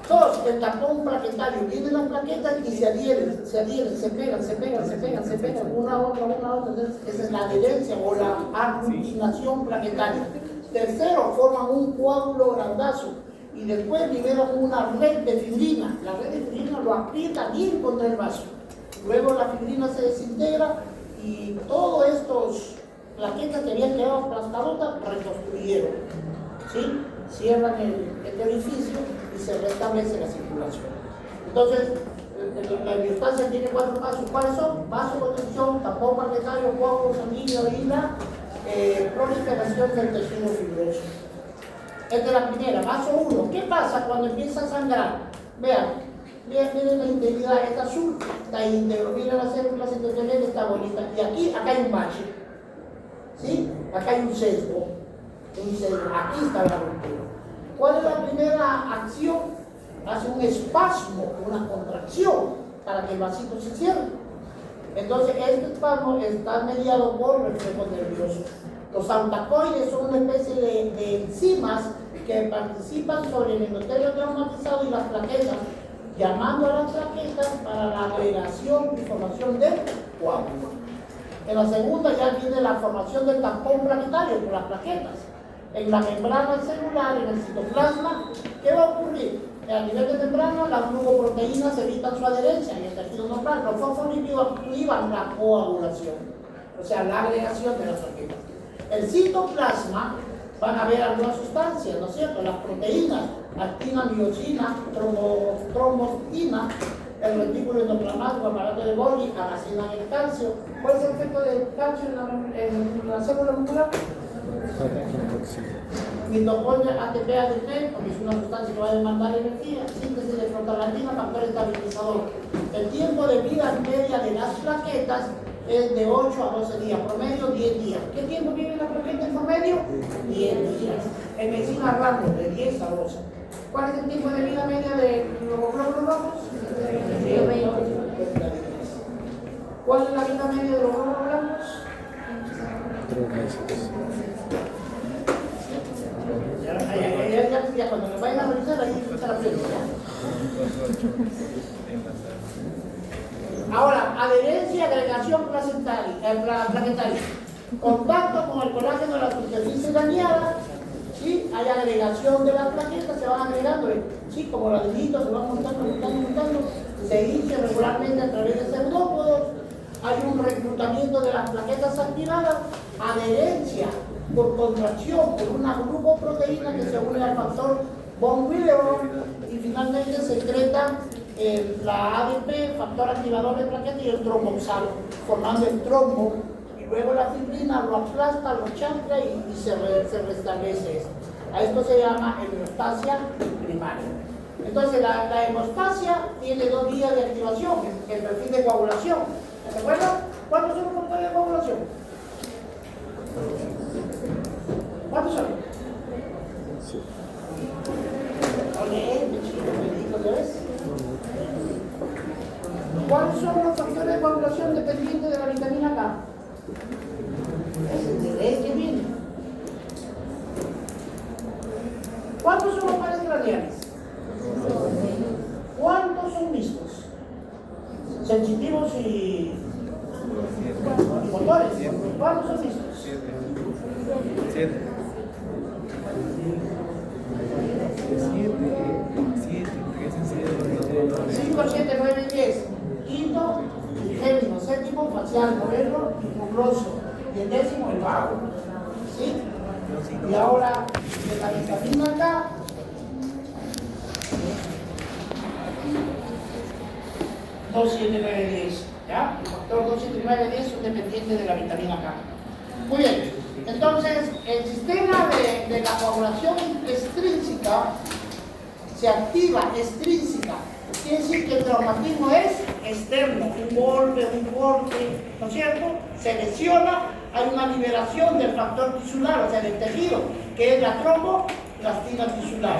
Dos, el tapón plaquetario. Viene la plaqueta y se adhieren, se pegan, una a otra. Esa es la adherencia o la aglutinación plaquetaria. Tercero, forman un coágulo grandazo y después liberan una red de fibrina. La red de fibrina lo aprieta bien contra el vaso. Luego la fibrina se desintegra y todos estos plaquetas que habían quedado aplastadotas reconstruyeron. ¿Sí? Cierran el orificio y se restablece la circulación. Entonces, la biostasia tiene 4 pasos. ¿Cuáles son? Vasoconstricción, tapón plaquetario, coágulo sanguíneo y la proliferación del tejido fibroso. Esta es la primera. Paso 1. ¿Qué pasa cuando empieza a sangrar? Vean, miren la integridad, está azul, está íntegro. Miren las células endoteliales, está bonita. Y aquí, acá hay un bache. ¿Sí? Acá hay un sesgo. Aquí está la ruptura. ¿Cuál es la primera acción? Hace un espasmo, una contracción para que el vasito se cierre. Entonces, este espasmo está mediado por reflejos nerviosos. Los autacoides son una especie de enzimas que participan sobre el endotelio traumatizado y las plaquetas, llamando a las plaquetas para la agregación y formación del coágulo. En la segunda ya viene la formación del tampón plaquetario por las plaquetas. En la membrana celular, en el citoplasma, ¿qué va a ocurrir? A nivel de membrana, las glucoproteínas evitan su adherencia en el tejido normal. Los fosfolípidos activan la coagulación, o sea, la agregación de las plaquetas. El citoplasma, van a ver algunas sustancias, ¿no es cierto? Las proteínas, actina, miosina, trombostina, el retículo endoplasmático, aparato de Golgi, almacenan el calcio. ¿Cuál es el efecto del calcio en la célula muscular? Mitocondria, ATP, ADP, porque es una sustancia que va a demandar energía, síntesis de prostaglandina, factor estabilizador. El tiempo de vida media de las plaquetas es de 8 a 12 días, promedio 10 días. ¿Qué tiempo vive la plaqueta en promedio? 10 días. En medicina hablando de 10 a 12. ¿Cuál es el tiempo de vida media de los glóbulos rojos? 20 días. ¿Cuál es la vida media de los glóbulos blancos? 3 meses. Ya cuando me vayan a revisar, ahí está la pregunta. Ahora, adherencia y agregación plaquetaria. Contacto con el colágeno de la superficie dañada, ¿sí? Hay agregación de las plaquetas, se van agregando, ¿sí? Como los deditos se van montando, se hincha regularmente a través de pseudópodos. Hay un reclutamiento de las plaquetas activadas, adherencia por contracción, por una glucoproteína que se une al factor von Willebrand y finalmente secreta la ADP, factor activador de plaqueta, y el tromboxano, formando el trombo, y luego la fibrina lo aplasta, lo chancla y se restablece esto. A esto se llama hemostasia primaria. Entonces la hemostasia tiene 2 vías de activación, el perfil de coagulación. ¿Se acuerdan? ¿Cuántos son los factores de coagulación? ¿Cuántos son? Sí. ¿Cuáles son los factores de coagulación dependientes de la vitamina K? Es el de que viene. ¿Cuántos son los pares craneales? ¿Cuántos son mixtos? Sensitivos y motores. ¿Cuántos son mixtos? 7. 5, 7, 9, 10. Quinto, trigémino. Séptimo, facial, modelo y mucoso. Y el décimo, el vago. ¿Sí? Y ahora, de la vitamina K, dos, 7, 9, 10. ¿Ya? El factor 2, 7, 9, 10 son dependientes de la vitamina K. Muy bien. Entonces, el sistema de la coagulación extrínseca se activa extrínseca. Quiere decir que el traumatismo es externo, un golpe, ¿no es cierto? Se lesiona, hay una liberación del factor tisular, o sea, del tejido, que es la tromboplastina tisular,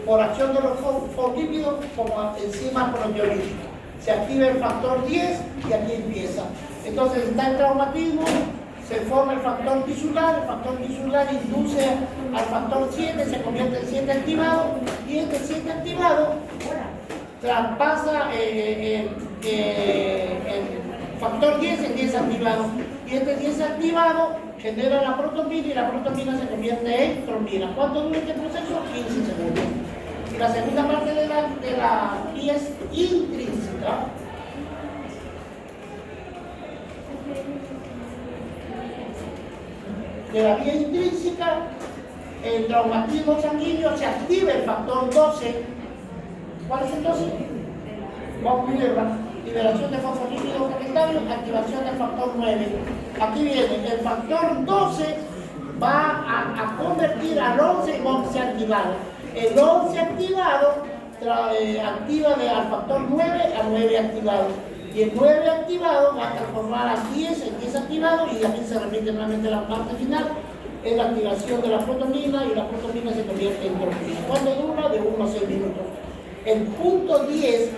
por acción de los fosfolípidos como enzima proteolítica. Se activa el factor 10 y aquí empieza. Entonces está el traumatismo, se forma el factor tisular induce al factor 7, se convierte en 7 activado, y este 7 activado traspasa el factor 10 en 10 activado, y este 10 activado genera la protombina y la protombina se convierte en trombina. ¿Cuánto dura este proceso? 15 segundos. Y la segunda parte de la vía es intrínseca. De la vía intrínseca, el traumatismo sanguíneo se activa el factor 12. ¿Cuál es el 12? Vamos a verla. Liberación de fosfolípidos comunitarios, activación del factor 9. Aquí viene, el factor 12 va a convertir al 11 en 11 activado. El 11 activado activa al factor 9 a 9 activado. Y el 9 activado va a transformar a 10 en 10 activado, y aquí se repite nuevamente la parte final. Es la activación de la protonina, y la protonina se convierte en trombina. ¿Cuándo dura? De 1 a 6 minutos. El punto 10,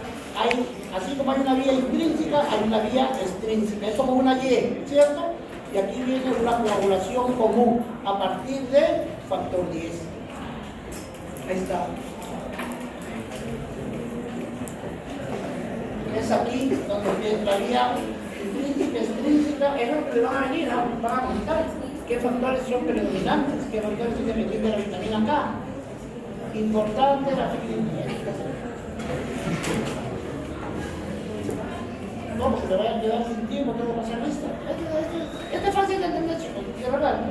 así como hay una vía intrínseca, hay una vía extrínseca. Es como una Y, ¿cierto? Y aquí viene una coagulación común a partir del factor 10. Ahí está. Es aquí donde la vía intrínseca, extrínseca, es lo que le van a venir, van a contar qué factores son predominantes, qué factores son dependientes de la vitamina K. Importante la fibra. No, porque te vaya a quedar sin tiempo, tengo que pasar lista. Esto es fácil de entender, chicos, de verdad.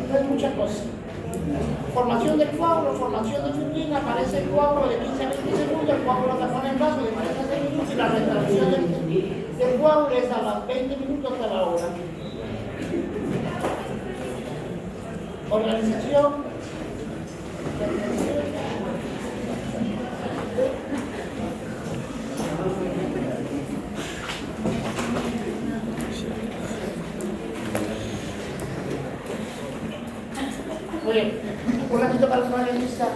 No hay muchas cosas. Formación del coágulo, formación de fibrina, aparece el coágulo de 15 a 20 segundos, el coágulo tapona el vaso de 40 a 6 minutos, y la retracción del coágulo es a las 20 minutos hasta la hora. Organización. Muy bien, un ratito para tomar la lista.